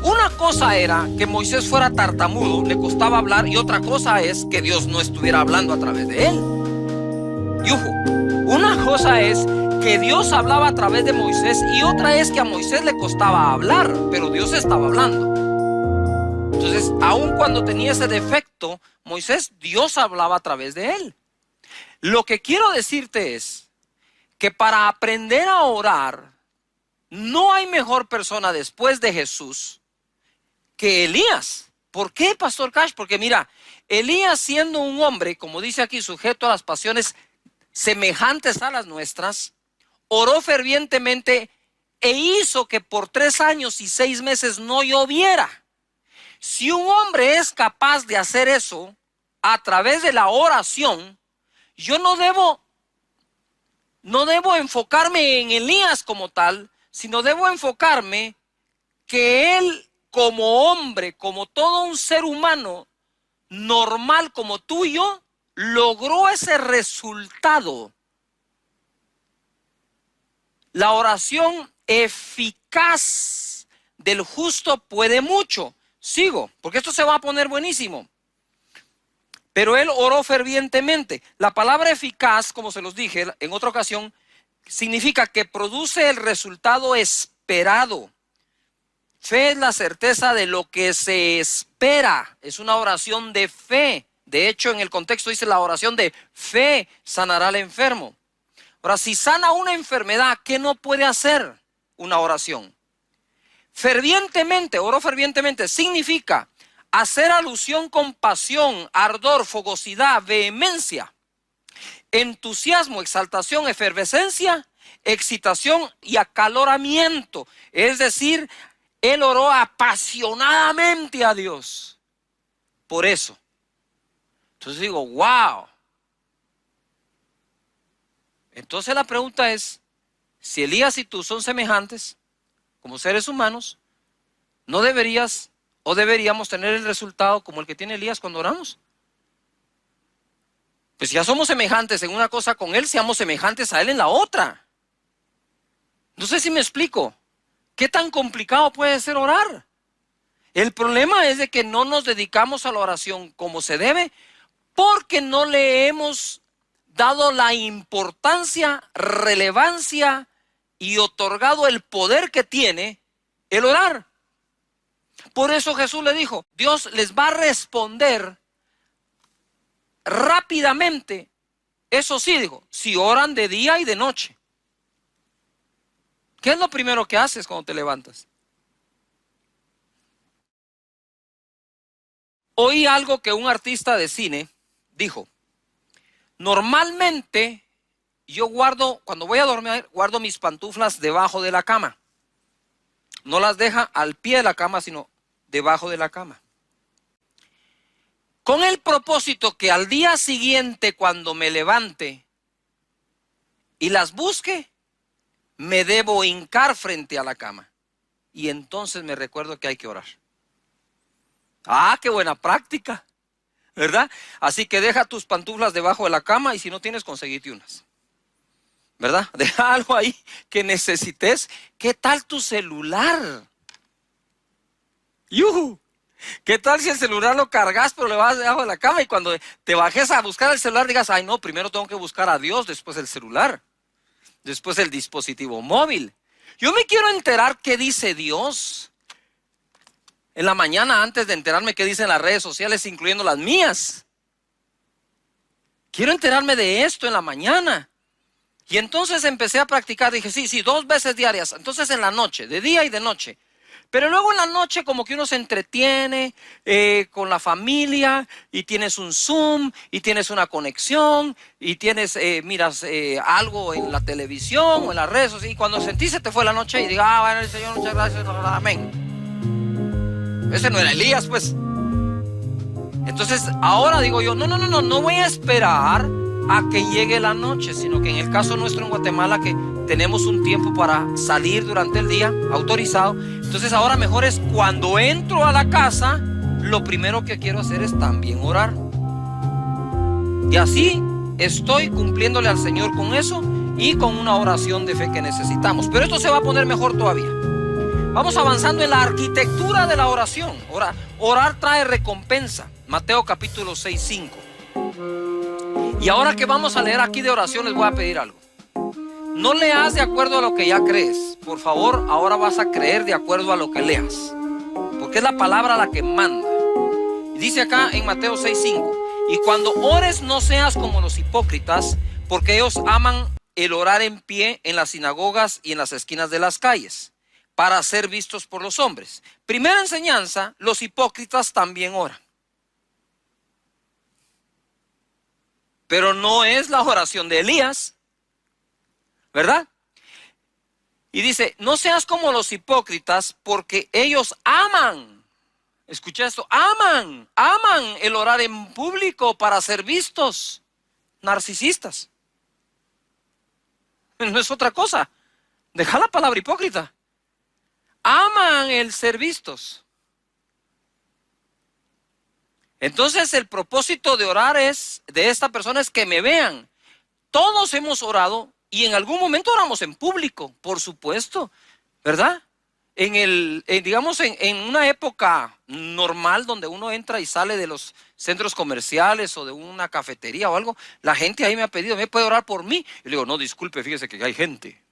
Una cosa era que Moisés fuera tartamudo, le costaba hablar, y otra cosa es que Dios no estuviera hablando a través de él. Y ojo, una cosa es que Dios hablaba a través de Moisés y otra es que a Moisés le costaba hablar, pero Dios estaba hablando. Entonces, aun cuando tenía ese defecto, Dios hablaba a través de él. Lo que quiero decirte es que para aprender a orar, no hay mejor persona después de Jesús que Elías. ¿Por qué, Pastor Cash? Porque mira, Elías, siendo un hombre, como dice aquí, sujeto a las pasiones semejantes a las nuestras, oró fervientemente e hizo que por 3 años y 6 meses no lloviera. Si un hombre es capaz de hacer eso a través de la oración, yo no debo enfocarme en Elías como tal, sino debo enfocarme que él, como hombre, como todo un ser humano normal como tú y yo, logró ese resultado. La oración eficaz del justo puede mucho. Sigo, porque esto se va a poner buenísimo. Pero él oró fervientemente. La palabra eficaz, como se los dije en otra ocasión, significa que produce el resultado esperado. Fe es la certeza de lo que se espera. Es una oración de fe. De hecho, en el contexto dice la oración de fe sanará al enfermo. Ahora, si sana una enfermedad, ¿qué no puede hacer una oración? Fervientemente, oró fervientemente, significa hacer alusión con pasión, ardor, fogosidad, vehemencia, entusiasmo, exaltación, efervescencia, excitación y acaloramiento. Es decir, él oró apasionadamente a Dios. Por eso. Entonces digo, wow. Entonces la pregunta es, si Elías y tú son semejantes, como seres humanos, ¿no deberías o deberíamos tener el resultado como el que tiene Elías cuando oramos? Pues si ya somos semejantes en una cosa con él, seamos semejantes a él en la otra. No sé si me explico. ¿Qué tan complicado puede ser orar? El problema es de que no nos dedicamos a la oración como se debe, porque no le hemos dado la importancia, relevancia y otorgado el poder que tiene el orar. Por eso Jesús le dijo, Dios les va a responder rápidamente. Eso sí, dijo, si oran de día y de noche. ¿Qué es lo primero que haces cuando te levantas? Oí algo que un artista de cine dijo. Normalmente yo cuando voy a dormir, guardo mis pantuflas debajo de la cama. No las deja al pie de la cama, sino debajo de la cama. Con el propósito que al día siguiente, cuando me levante y las busque, me debo hincar frente a la cama. Y entonces me recuerdo que hay que orar. Ah, qué buena práctica, ¿verdad? Así que deja tus pantuflas debajo de la cama y si no tienes, conseguite unas. ¿Verdad? Deja algo ahí que necesites. ¿Qué tal tu celular? ¡Yuhu! ¿Qué tal si el celular lo cargas pero le vas debajo de la cama y cuando te bajes a buscar el celular digas, ay no, primero tengo que buscar a Dios, después el celular, después el dispositivo móvil? Yo me quiero enterar qué dice Dios en la mañana antes de enterarme qué dicen las redes sociales, incluyendo las mías. Quiero enterarme de esto en la mañana. Y entonces empecé a practicar, dije, sí, 2 veces diarias, entonces en la noche, de día y de noche. Pero luego en la noche como que uno se entretiene con la familia y tienes un Zoom y tienes una conexión y tienes, miras algo en la televisión o en las redes sociales y cuando sentís se te fue la noche y diga, bueno, el Señor, muchas gracias, amén. Ese no era Elías, pues. Entonces ahora digo yo, no voy a esperar a que llegue la noche, sino que en el caso nuestro en Guatemala que tenemos un tiempo para salir durante el día autorizado, entonces ahora mejor es cuando entro a la casa, lo primero que quiero hacer es también orar. Y así estoy cumpliéndole al Señor con eso y con una oración de fe que necesitamos. Pero esto se va a poner mejor todavía. Vamos avanzando en la arquitectura de la oración. Orar trae recompensa. Mateo capítulo 6:5. Y ahora que vamos a leer aquí de oración, les voy a pedir algo. No leas de acuerdo a lo que ya crees. Por favor, ahora vas a creer de acuerdo a lo que leas. Porque es la palabra la que manda. Y dice acá en Mateo 6:5. Y cuando ores no seas como los hipócritas, porque ellos aman el orar en pie en las sinagogas y en las esquinas de las calles, para ser vistos por los hombres. Primera enseñanza, los hipócritas también oran. Pero no es la oración de Elías, ¿verdad? Y dice, no seas como los hipócritas, porque ellos aman, escucha esto, aman el orar en público para ser vistos. Narcisistas. No es otra cosa. Deja la palabra hipócrita. Aman el ser vistos. Entonces el propósito de orar de esta persona es que me vean. Todos hemos orado y en algún momento oramos en público, por supuesto, ¿verdad? Digamos en una época normal donde uno entra y sale de los centros comerciales o de una cafetería o algo, la gente ahí me ha pedido, ¿me puede orar por mí? Y le digo, no, disculpe, fíjese que hay gente,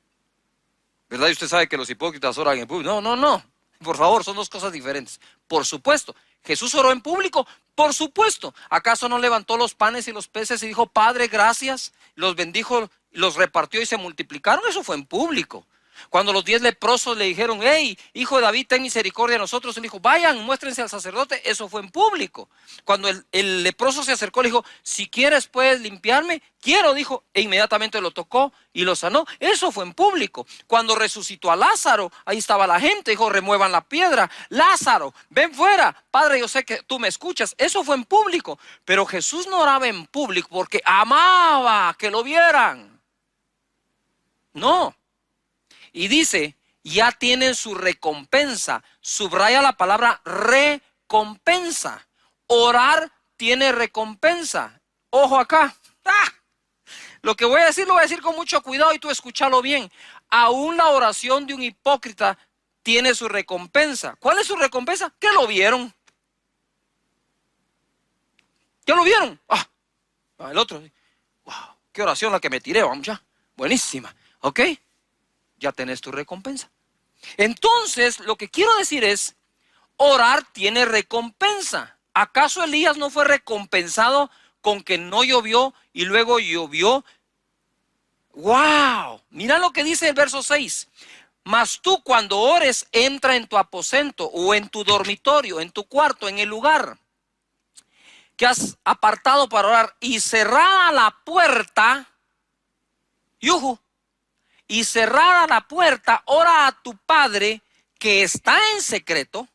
¿verdad? Y usted sabe que los hipócritas oran en público. No, por favor, son dos cosas diferentes. Por supuesto, Jesús oró en público, por supuesto. ¿Acaso no levantó los panes y los peces y dijo, Padre, gracias? Los bendijo, los repartió y se multiplicaron. Eso fue en público. Cuando los 10 leprosos le dijeron, hey, hijo de David, ten misericordia de nosotros, él dijo, vayan, muéstrense al sacerdote. Eso fue en público. Cuando el leproso se acercó, le dijo, si quieres puedes limpiarme. Quiero, dijo, e inmediatamente lo tocó y lo sanó. Eso fue en público. Cuando resucitó a Lázaro, ahí estaba la gente, dijo, remuevan la piedra. Lázaro, ven fuera. Padre, yo sé que tú me escuchas. Eso fue en público. Pero Jesús no oraba en público porque amaba que lo vieran. No. Y dice, ya tienen su recompensa. Subraya la palabra recompensa. Orar tiene recompensa. Ojo acá. ¡Ah! Lo que voy a decir lo voy a decir con mucho cuidado y tú escúchalo bien. Aún la oración de un hipócrita tiene su recompensa. ¿Cuál es su recompensa? Que lo vieron. ¿Ya lo vieron? El otro. Wow, qué oración la que me tiré, vamos ya. Buenísima. ¿Ok? Ya tenés tu recompensa. Entonces, lo que quiero decir es, orar tiene recompensa. ¿Acaso Elías no fue recompensado con que no llovió y luego llovió? ¡Wow! Mira lo que dice el verso 6. Mas tú cuando ores, entra en tu aposento o en tu dormitorio, en tu cuarto, en el lugar que has apartado para orar y cerrada la puerta, ¡yujú! Y cerrada la puerta, ora a tu Padre que está en secreto,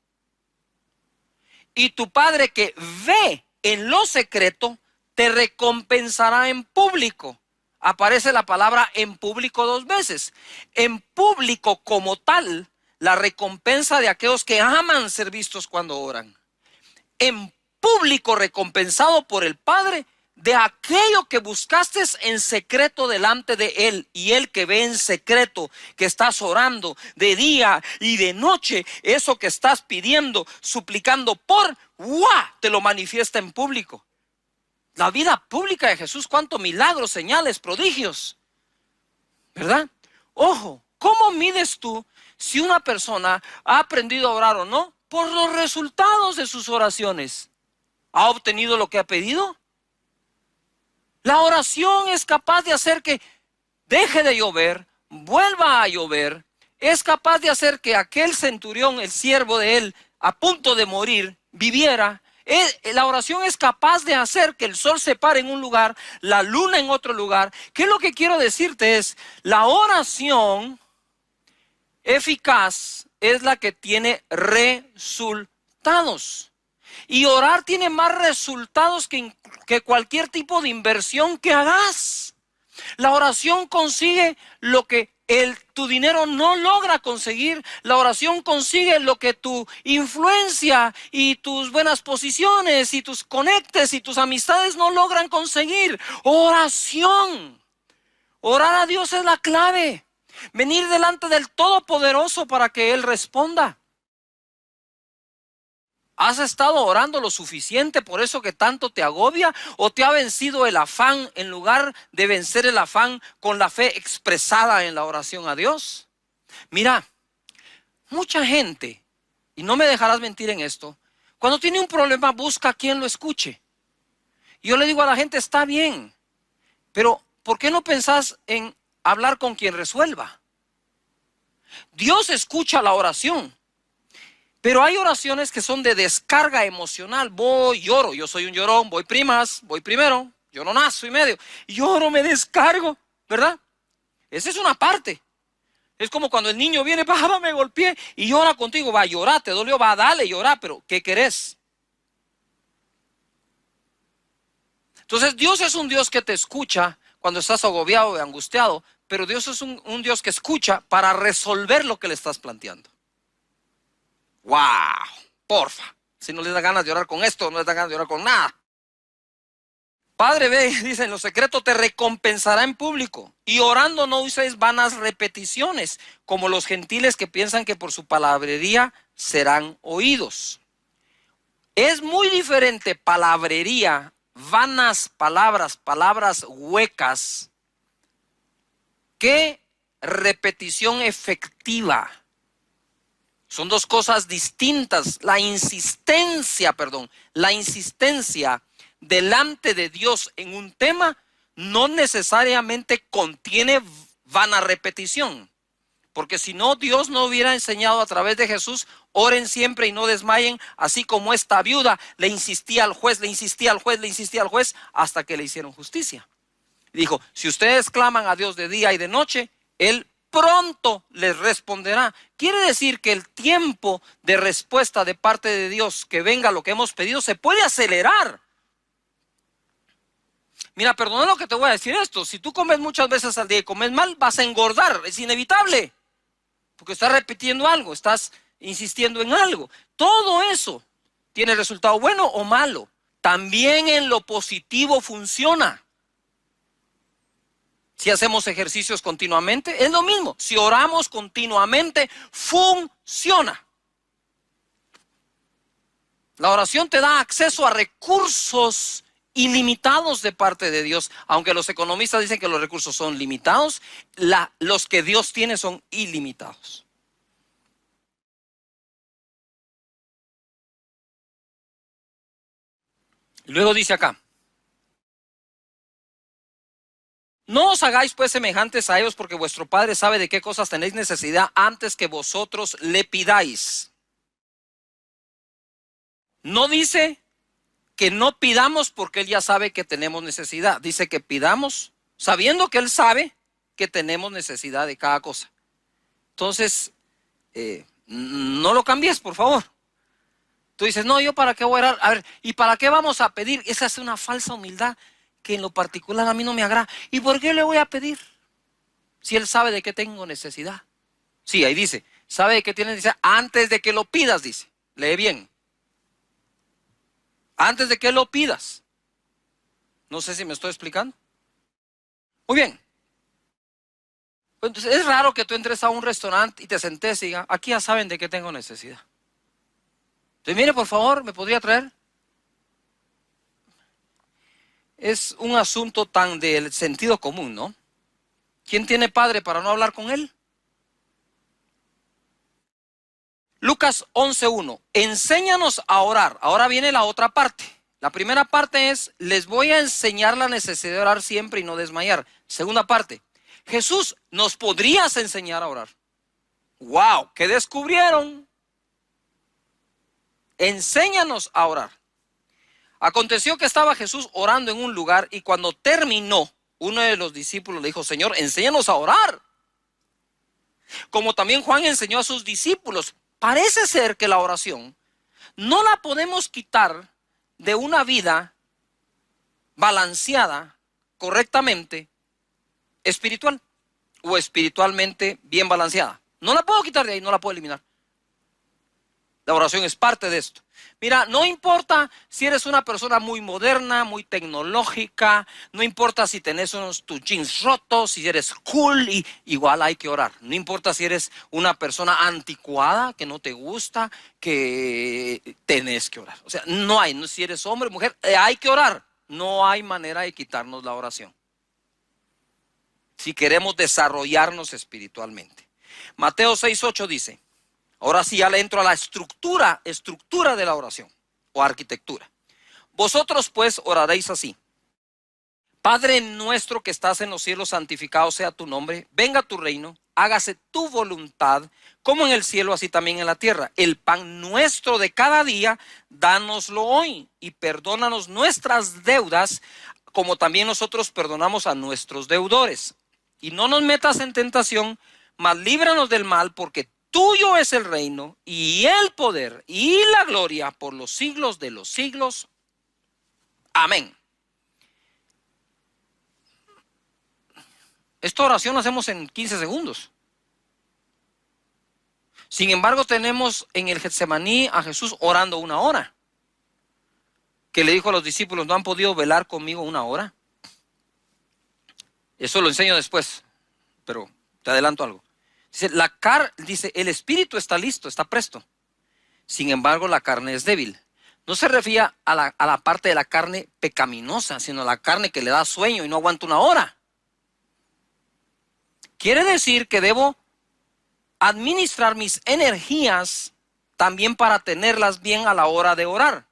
y tu Padre que ve en lo secreto, te recompensará en público. Aparece la palabra en público 2 veces. En público como tal, la recompensa de aquellos que aman ser vistos cuando oran. En público recompensado por el Padre de aquello que buscaste en secreto delante de Él, y Él que ve en secreto, que estás orando de día y de noche, eso que estás pidiendo, suplicando te lo manifiesta en público. La vida pública de Jesús, cuántos milagros, señales, prodigios, ¿verdad? Ojo, ¿cómo mides tú si una persona ha aprendido a orar o no? Por los resultados de sus oraciones. ¿Ha obtenido lo que ha pedido? La oración es capaz de hacer que deje de llover, vuelva a llover. Es capaz de hacer que aquel centurión, el siervo de él, a punto de morir, viviera. La oración es capaz de hacer que el sol se pare en un lugar, la luna en otro lugar. ¿Qué es lo que quiero decirte? Es la oración eficaz es la que tiene resultados. Y orar tiene más resultados que cualquier tipo de inversión que hagas. La oración consigue lo que tu dinero no logra conseguir. La oración consigue lo que tu influencia y tus buenas posiciones y tus conectes y tus amistades no logran conseguir. Oración. Orar a Dios es la clave. Venir delante del Todopoderoso para que Él responda. ¿Has estado orando lo suficiente por eso que tanto te agobia? ¿O te ha vencido el afán en lugar de vencer el afán con la fe expresada en la oración a Dios? Mira, mucha gente, y no me dejarás mentir en esto, cuando tiene un problema busca a quien lo escuche. Y yo le digo a la gente, está bien, pero ¿por qué no pensás en hablar con quien resuelva. Dios escucha la oración, pero hay oraciones que son de descarga emocional. Voy, lloro, yo soy un llorón, voy primas, voy primero, yo no nazo y medio. Lloro, me descargo, ¿verdad? Esa es una parte. Es como cuando el niño viene, papá, me golpeé y llora contigo. Va a llorar, te dolió, va a darle, llorar, pero ¿qué querés? Entonces Dios es un Dios que te escucha cuando estás agobiado y angustiado, pero Dios es un Dios que escucha para resolver lo que le estás planteando. ¡Wow! Porfa, si no les da ganas de orar con esto, no les da ganas de orar con nada. Padre, ve, dice, en lo secreto te recompensará en público. Y orando no uséis vanas repeticiones, como los gentiles que piensan que por su palabrería serán oídos. Es muy diferente palabrería, vanas palabras, palabras huecas, que repetición efectiva. Son dos cosas distintas. La insistencia delante de Dios en un tema no necesariamente contiene vana repetición. Porque si no, Dios no hubiera enseñado a través de Jesús, oren siempre y no desmayen, así como esta viuda le insistía al juez, hasta que le hicieron justicia. Dijo, si ustedes claman a Dios de día y de noche, Él pronto les responderá. Quiere decir que el tiempo de respuesta de parte de Dios, que venga lo que hemos pedido, se puede acelerar. Mira, perdona lo que te voy a decir esto. Si tú comes muchas veces al día y comes mal, vas a engordar. Es inevitable. Porque estás repitiendo algo, estás insistiendo en algo. Todo eso tiene resultado bueno o malo. También en lo positivo funciona. Si hacemos ejercicios continuamente, es lo mismo. Si oramos continuamente, funciona. La oración te da acceso a recursos ilimitados de parte de Dios. Aunque los economistas dicen que los recursos son limitados, los que Dios tiene son ilimitados. Luego dice acá, no os hagáis pues semejantes a ellos, porque vuestro Padre sabe de qué cosas tenéis necesidad antes que vosotros le pidáis. No dice que no pidamos porque Él ya sabe que tenemos necesidad. Dice que pidamos sabiendo que Él sabe que tenemos necesidad de cada cosa. Entonces, no lo cambies, por favor. Tú dices, no, ¿yo para qué voy a orar? A ver, ¿y para qué vamos a pedir? Esa es una falsa humildad que en lo particular a mí no me agrada. ¿Y por qué le voy a pedir? Si Él sabe de qué tengo necesidad. Sí, ahí dice, sabe de qué tienes necesidad antes de que lo pidas, dice. Lee bien. Antes de que lo pidas. No sé si me estoy explicando. Muy bien. Entonces es raro que tú entres a un restaurante y te sentes y digas, aquí ya saben de qué tengo necesidad. Entonces, mire, por favor, ¿me podría traer? Es un asunto tan del sentido común, ¿no? ¿Quién tiene padre para no hablar con él? Lucas 11:1. Enséñanos a orar. Ahora viene la otra parte. La primera parte es, les voy a enseñar la necesidad de orar siempre y no desmayar. Segunda parte, Jesús, ¿nos podrías enseñar a orar? ¡Wow! ¿Qué descubrieron? Enséñanos a orar. Aconteció que estaba Jesús orando en un lugar y cuando terminó, uno de los discípulos le dijo, Señor, enséñanos a orar. Como también Juan enseñó a sus discípulos. Parece ser que la oración no la podemos quitar de una vida balanceada correctamente espiritual o espiritualmente bien balanceada. No la puedo quitar de ahí, no la puedo eliminar. La oración es parte de esto. Mira, no importa si eres una persona muy moderna, muy tecnológica, no importa si tenés tus jeans rotos, si eres cool, igual hay que orar. No importa si eres una persona anticuada, que no te gusta, que tenés que orar. O sea, no hay, si eres hombre o mujer, hay que orar. No hay manera de quitarnos la oración. Si queremos desarrollarnos espiritualmente. Mateo 6:8 dice, ahora sí ya le entro a la estructura de la oración o arquitectura. Vosotros pues oraréis así. Padre nuestro que estás en los cielos, santificado sea tu nombre, venga tu reino, hágase tu voluntad, como en el cielo, así también en la tierra. El pan nuestro de cada día, dánoslo hoy, y perdónanos nuestras deudas, como también nosotros perdonamos a nuestros deudores. Y no nos metas en tentación, mas líbranos del mal, porque tuyo es el reino, y el poder, y la gloria, por los siglos de los siglos. Amén. Esta oración la hacemos en 15 segundos. Sin embargo, tenemos en el Getsemaní a Jesús orando 1 hora. Que le dijo a los discípulos, ¿no han podido velar conmigo 1 hora? Eso lo enseño después, pero te adelanto algo. Dice, el espíritu está listo, está presto. Sin embargo, la carne es débil. No se refiere a la parte de la carne pecaminosa, sino a la carne que le da sueño y no aguanta 1 hora. Quiere decir que debo administrar mis energías también para tenerlas bien a la hora de orar.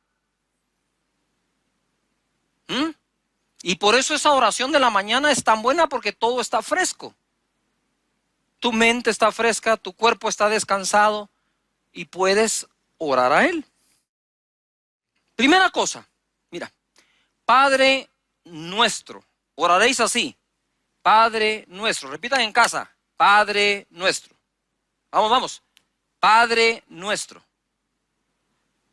Y por eso esa oración de la mañana es tan buena, porque todo está fresco. Tu mente está fresca, tu cuerpo está descansado y puedes orar a Él. Primera cosa, mira, Padre nuestro, oraréis así. Padre nuestro, repitan en casa, Padre nuestro. Vamos, Padre nuestro.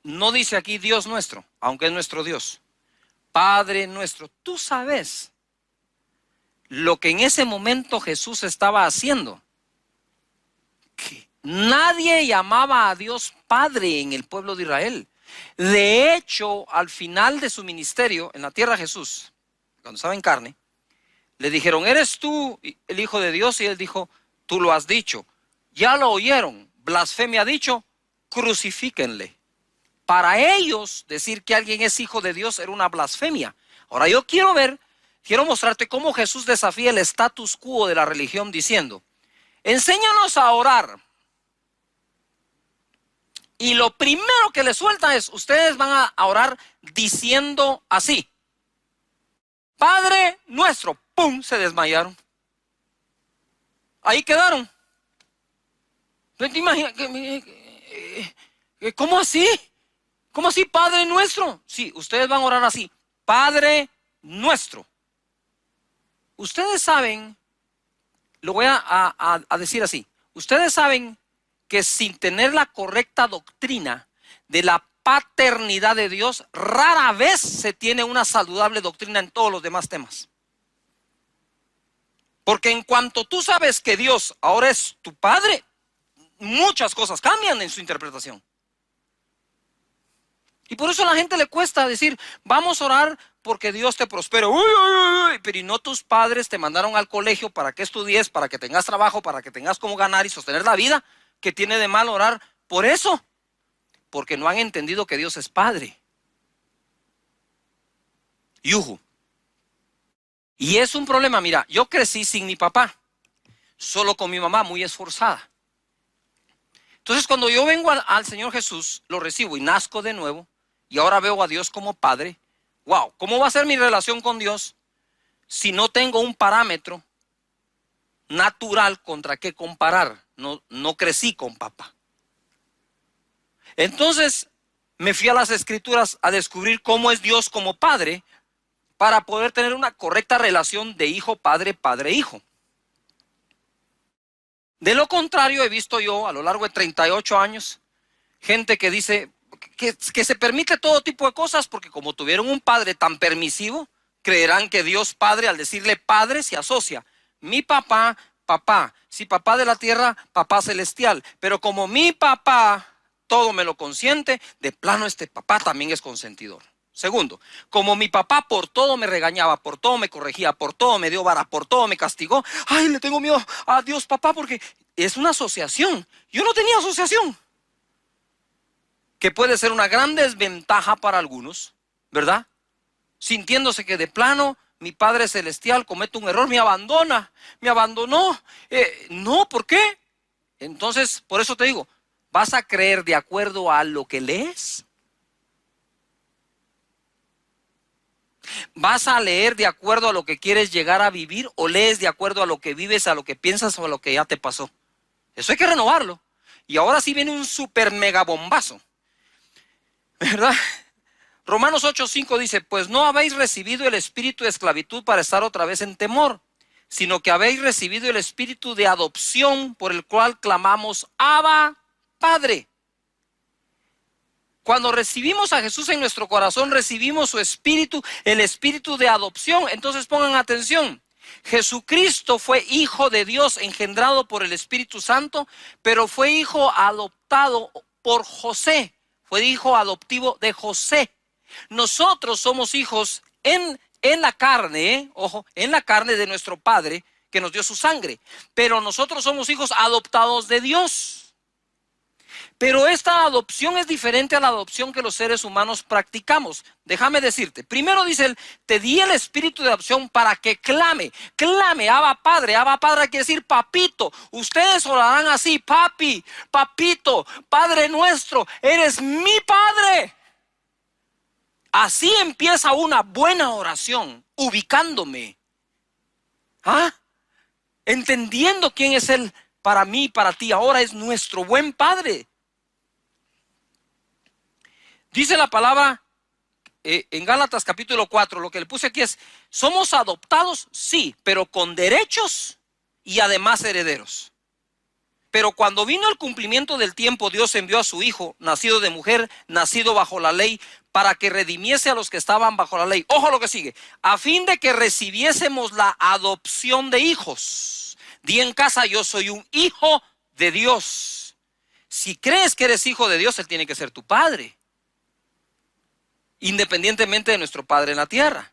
No dice aquí Dios nuestro, aunque es nuestro Dios. Padre nuestro, tú sabes lo que en ese momento Jesús estaba haciendo. Que nadie llamaba a Dios Padre en el pueblo de Israel. De hecho, al final de su ministerio en la tierra, Jesús, cuando estaba en carne, le dijeron, ¿eres tú el Hijo de Dios? Y él dijo, tú lo has dicho. Ya lo oyeron, blasfemia ha dicho, crucifíquenle. Para ellos, decir que alguien es hijo de Dios era una blasfemia. Ahora yo quiero mostrarte cómo Jesús desafía el status quo de la religión diciendo, enséñanos a orar. Y lo primero que le suelta es, ustedes van a orar diciendo así, Padre nuestro. ¡Pum! Se desmayaron. Ahí quedaron. ¿No te imaginas? ¿Cómo así? ¿Cómo así, Padre nuestro? Sí, ustedes van a orar así, Padre nuestro. Ustedes saben, lo voy a decir así, ustedes saben que sin tener la correcta doctrina de la paternidad de Dios, rara vez se tiene una saludable doctrina en todos los demás temas. Porque en cuanto tú sabes que Dios ahora es tu Padre, muchas cosas cambian en su interpretación. Y por eso a la gente le cuesta decir, vamos a orar porque Dios te prospere. Uy, uy, uy. Pero y no tus padres te mandaron al colegio para que estudies, para que tengas trabajo, para que tengas cómo ganar y sostener la vida. ¿Qué tiene de mal orar por eso? Porque no han entendido que Dios es Padre. Yuhu. Y es un problema, mira, yo crecí sin mi papá, solo con mi mamá muy esforzada. Entonces cuando yo vengo al Señor Jesús, lo recibo y nazco de nuevo, y ahora veo a Dios como Padre. Wow, ¿cómo va a ser mi relación con Dios si no tengo un parámetro natural contra qué comparar? No crecí con papá. Entonces me fui a las Escrituras a descubrir cómo es Dios como Padre, para poder tener una correcta relación de hijo, padre, padre, hijo. De lo contrario, he visto yo a lo largo de 38 años, gente que dice que se permite todo tipo de cosas porque como tuvieron un padre tan permisivo, creerán que Dios Padre, al decirle Padre, se asocia. Mi papá, papá. Si papá de la tierra, papá celestial. Pero como mi papá todo me lo consiente, de plano este papá también es consentidor. Segundo, como mi papá por todo me regañaba, por todo me corregía, por todo me dio vara, por todo me castigó, ay, le tengo miedo a Dios papá porque es una asociación. Yo no tenía asociación. Que puede ser una gran desventaja para algunos, ¿verdad? Sintiéndose que de plano mi Padre Celestial comete un error, me abandona, me abandonó. No, ¿por qué? Entonces, por eso te digo, ¿vas a creer de acuerdo a lo que lees? ¿Vas a leer de acuerdo a lo que quieres llegar a vivir o lees de acuerdo a lo que vives, a lo que piensas o a lo que ya te pasó? Eso hay que renovarlo. Y ahora sí viene un super mega bombazo, ¿verdad? Romanos 8:5 dice, pues no habéis recibido el espíritu de esclavitud para estar otra vez en temor, sino que habéis recibido el espíritu de adopción por el cual clamamos, Abba, Padre. Cuando recibimos a Jesús en nuestro corazón, recibimos su espíritu, el espíritu de adopción. Entonces pongan atención. Jesucristo fue hijo de Dios engendrado por el Espíritu Santo, pero fue hijo adoptado por José. Fue hijo adoptivo de José. Nosotros somos hijos en la carne, ojo, en la carne de nuestro Padre que nos dio su sangre. Pero nosotros somos hijos adoptados de Dios. Pero esta adopción es diferente a la adopción que los seres humanos practicamos. Déjame decirte, primero dice él, te di el espíritu de adopción para que clame, Abba Padre quiere decir papito. Ustedes orarán así, papi, papito, Padre nuestro, eres mi Padre. Así empieza una buena oración, ubicándome, entendiendo quién es Él para mí y para ti. Ahora es nuestro buen Padre. Dice la palabra en Gálatas capítulo 4, lo que le puse aquí es, somos adoptados, sí, pero con derechos y además herederos. Pero cuando vino el cumplimiento del tiempo, Dios envió a su Hijo, nacido de mujer, nacido bajo la ley, para que redimiese a los que estaban bajo la ley. Ojo lo que sigue, a fin de que recibiésemos la adopción de hijos. Di en casa, yo soy un hijo de Dios. Si crees que eres hijo de Dios, Él tiene que ser tu Padre, independientemente de nuestro Padre en la tierra.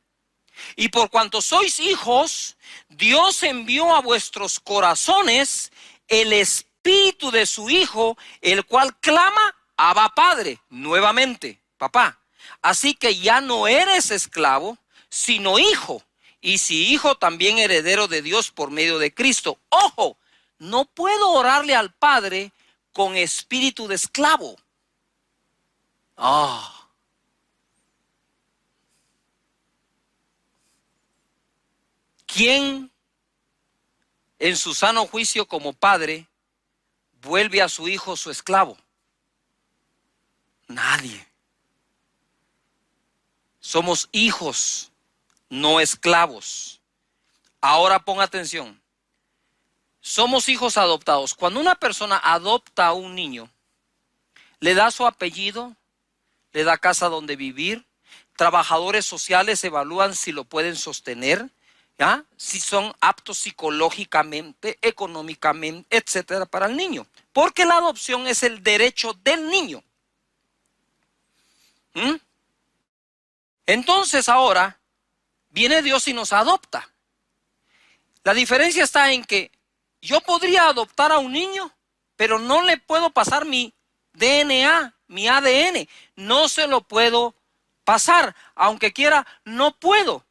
Y por cuanto sois hijos, Dios envió a vuestros corazones el espíritu de su Hijo, el cual clama, Abba Padre, nuevamente, papá. Así que ya no eres esclavo, sino hijo. Y si hijo, también heredero de Dios por medio de Cristo. Ojo, no puedo orarle al Padre con espíritu de esclavo. ¿Quién en su sano juicio como padre vuelve a su hijo su esclavo? Nadie. Somos hijos, no esclavos. Ahora pon atención. Somos hijos adoptados. Cuando una persona adopta a un niño, le da su apellido, le da casa donde vivir, trabajadores sociales evalúan si lo pueden sostener, si son aptos psicológicamente, económicamente, etcétera, para el niño. Porque la adopción es el derecho del niño. Entonces ahora viene Dios y nos adopta. La diferencia está en que yo podría adoptar a un niño, pero no le puedo pasar mi DNA, mi ADN. No se lo puedo pasar. Aunque quiera, no puedo.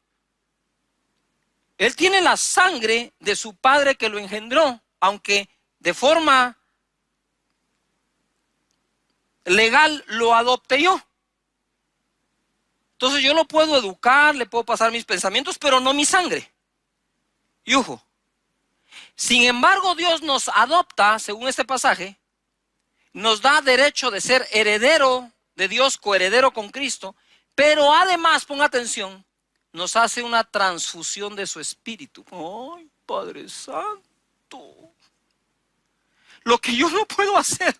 Él tiene la sangre de su padre que lo engendró, aunque de forma legal lo adopte yo. Entonces yo lo puedo educar, le puedo pasar mis pensamientos, pero no mi sangre. Yujo. Sin embargo, Dios nos adopta, según este pasaje, nos da derecho de ser heredero de Dios, coheredero con Cristo, pero además, pon atención, nos hace una transfusión de su espíritu. ¡Ay, Padre Santo! Lo que yo no puedo hacer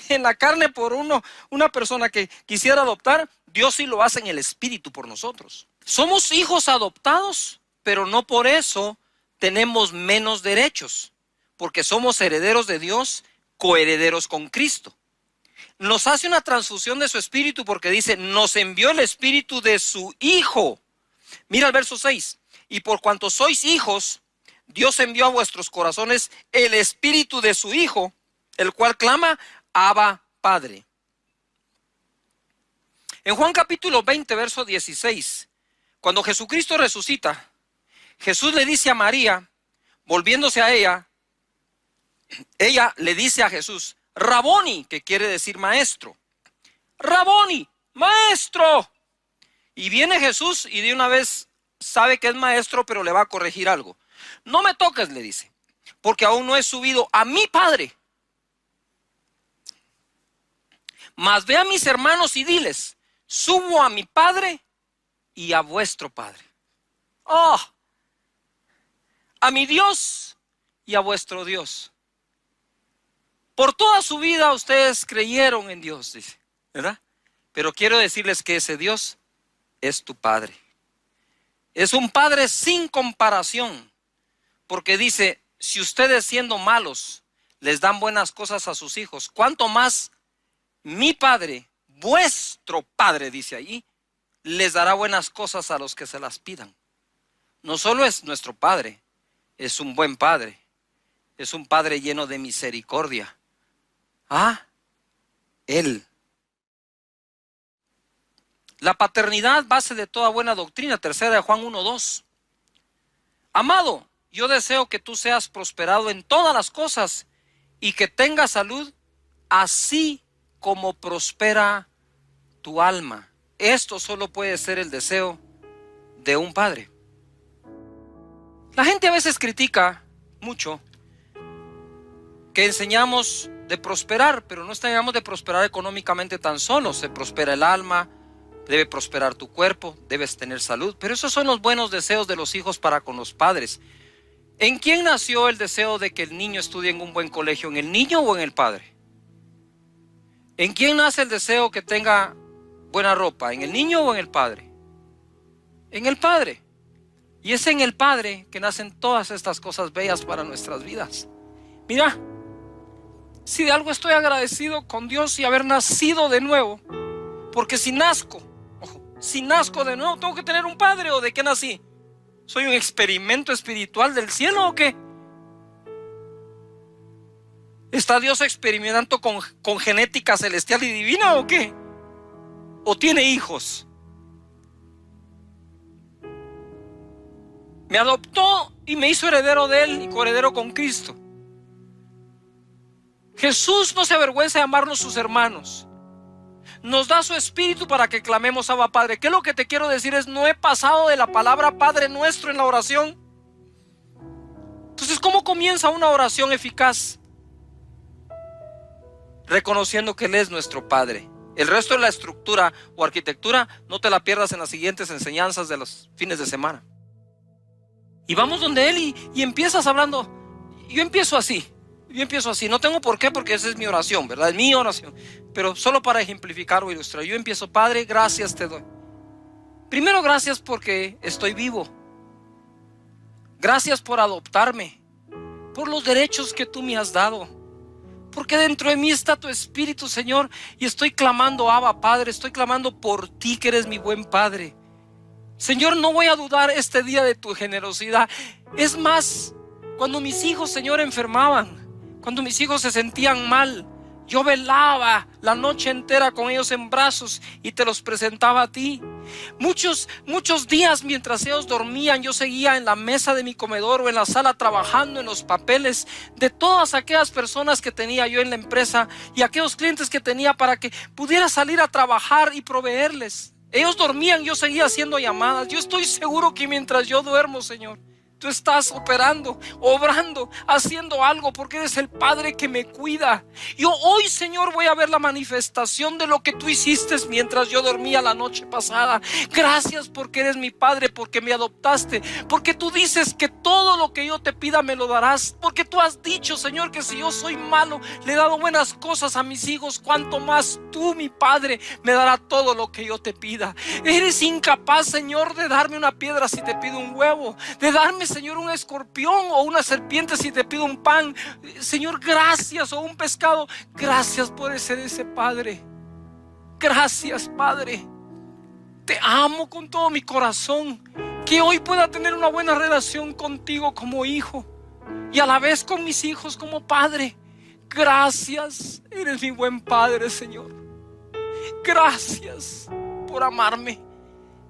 en la carne por una persona que quisiera adoptar, Dios sí lo hace en el espíritu por nosotros. Somos hijos adoptados, pero no por eso tenemos menos derechos, porque somos herederos de Dios, coherederos con Cristo. Nos hace una transfusión de su espíritu porque dice, nos envió el espíritu de su Hijo. Mira el verso 6. Y por cuanto sois hijos, Dios envió a vuestros corazones el espíritu de su Hijo, el cual clama, Abba Padre. En Juan capítulo 20, verso 16, cuando Jesucristo resucita, Jesús le dice a María, volviéndose a ella le dice a Jesús, Raboni, que quiere decir maestro. Raboni, maestro. Y viene Jesús y de una vez sabe que es maestro, pero le va a corregir algo. No me toques, le dice, porque aún no he subido a mi Padre. Mas ve a mis hermanos y diles, subo a mi Padre y a vuestro Padre. Oh, a mi Dios y a vuestro Dios. Por toda su vida ustedes creyeron en Dios, dice, ¿verdad? Pero quiero decirles que ese Dios es tu Padre. Es un Padre sin comparación, porque dice, si ustedes siendo malos les dan buenas cosas a sus hijos, ¿cuánto más mi Padre, vuestro Padre, dice allí, les dará buenas cosas a los que se las pidan? No solo es nuestro Padre, es un buen Padre, es un Padre lleno de misericordia. Él. La paternidad, base de toda buena doctrina, 3 de Juan 1:2. Amado, yo deseo que tú seas prosperado en todas las cosas y que tengas salud, así como prospera tu alma. Esto solo puede ser el deseo de un padre. La gente a veces critica mucho que enseñamos de prosperar, pero no enseñamos de prosperar económicamente tan solo. Se prospera el alma, debe prosperar tu cuerpo, debes tener salud. Pero esos son los buenos deseos de los hijos para con los padres. ¿En quién nació el deseo de que el niño estudie en un buen colegio? ¿En el niño o en el padre? ¿En quién nace el deseo que tenga buena ropa? ¿En el niño o en el padre? En el padre. Y es en el Padre que nacen todas estas cosas bellas para nuestras vidas. Mira, si de algo estoy agradecido con Dios y haber nacido de nuevo, porque si nazco de nuevo, tengo que tener un padre. ¿O de qué nací? ¿Soy un experimento espiritual del cielo o qué? ¿Está Dios experimentando con genética celestial y divina o qué? ¿O tiene hijos? Me adoptó y me hizo heredero de Él y coheredero con Cristo. Jesús no se avergüenza de amarnos sus hermanos. Nos da su espíritu para que clamemos Abba Padre. ¿Qué es lo que te quiero decir? No he pasado de la palabra Padre nuestro en la oración. Entonces, ¿cómo comienza una oración eficaz? Reconociendo que Él es nuestro Padre. El resto de la estructura o arquitectura no te la pierdas en las siguientes enseñanzas de los fines de semana. Y vamos donde Él y empiezas hablando. Yo empiezo así. No tengo por qué, porque esa es mi oración, ¿verdad? Es mi oración. Pero solo para ejemplificar o ilustrar. Yo empiezo, Padre, gracias te doy. Primero, gracias porque estoy vivo. Gracias por adoptarme. Por los derechos que tú me has dado. Porque dentro de mí está tu Espíritu, Señor. Y estoy clamando, Abba, Padre. Estoy clamando por ti, que eres mi buen Padre. Señor, no voy a dudar este día de tu generosidad. Es más, cuando mis hijos, Señor, enfermaban, cuando mis hijos se sentían mal, yo velaba la noche entera con ellos en brazos y te los presentaba a ti. Muchos días mientras ellos dormían, yo seguía en la mesa de mi comedor o en la sala trabajando en los papeles de todas aquellas personas que tenía yo en la empresa y aquellos clientes que tenía para que pudiera salir a trabajar y proveerles. Ellos dormían, yo seguía haciendo llamadas. Yo estoy seguro que mientras yo duermo, Señor, tú estás operando, obrando, haciendo algo, porque eres el Padre que me cuida. Yo hoy, Señor, voy a ver la manifestación de lo que tú hiciste mientras yo dormía la noche pasada. Gracias porque eres mi Padre, porque me adoptaste, porque tú dices que todo lo que yo te pida me lo darás, porque tú has dicho, Señor, que si yo soy malo, le he dado buenas cosas a mis hijos, cuanto más tú, mi Padre, me dará todo lo que yo te pida. Eres incapaz, Señor, de darme una piedra si te pido un huevo, de darme, Señor, un escorpión o una serpiente si te pido un pan. Señor, gracias, o un pescado. Gracias por ser ese Padre. Gracias, Padre. Te amo con todo mi corazón. Que hoy pueda tener una buena relación contigo como hijo y a la vez con mis hijos como padre. Gracias, eres mi buen Padre, Señor. Gracias por amarme,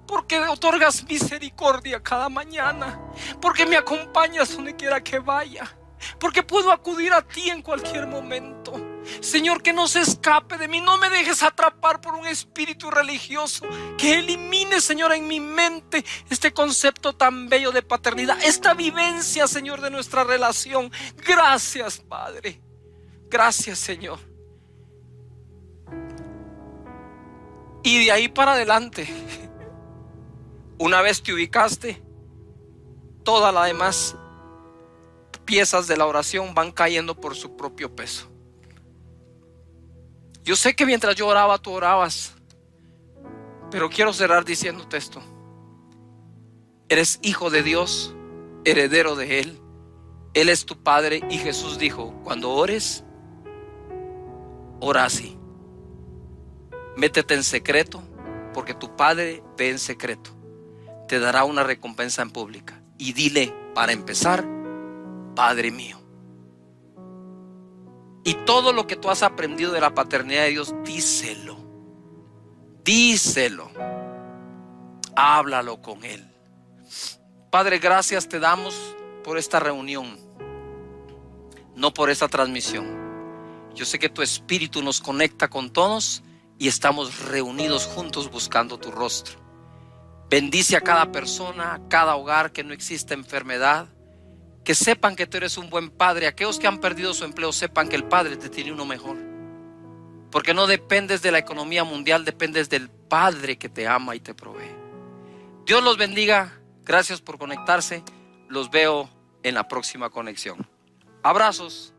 porque otorgas misericordia cada mañana, porque me acompañas donde quiera que vaya, porque puedo acudir a ti en cualquier momento. Señor, que no se escape de mí. No me dejes atrapar por un espíritu religioso. Que elimine, Señor, en mi mente este concepto tan bello de paternidad, esta vivencia, Señor, de nuestra relación. Gracias, Padre. Gracias, Señor. Y de ahí para adelante, una vez te ubicaste, todas las demás piezas de la oración van cayendo por su propio peso. Yo sé que mientras yo oraba, tú orabas, pero quiero cerrar diciéndote esto. Eres hijo de Dios, heredero de Él. Él es tu Padre, y Jesús dijo: cuando ores, ora así. Métete en secreto, porque tu Padre ve en secreto. Te dará una recompensa en pública. Y dile, para empezar: Padre mío. Y todo lo que tú has aprendido de la paternidad de Dios, díselo. Díselo. Háblalo con Él. Padre, gracias te damos por esta reunión, no por esta transmisión. Yo sé que tu Espíritu nos conecta con todos y estamos reunidos juntos buscando tu rostro. Bendice a cada persona, a cada hogar, que no exista enfermedad. Que sepan que tú eres un buen padre. Aquellos que han perdido su empleo, sepan que el Padre te tiene uno mejor. Porque no dependes de la economía mundial, dependes del Padre que te ama y te provee. Dios los bendiga. Gracias por conectarse. Los veo en la próxima conexión. Abrazos.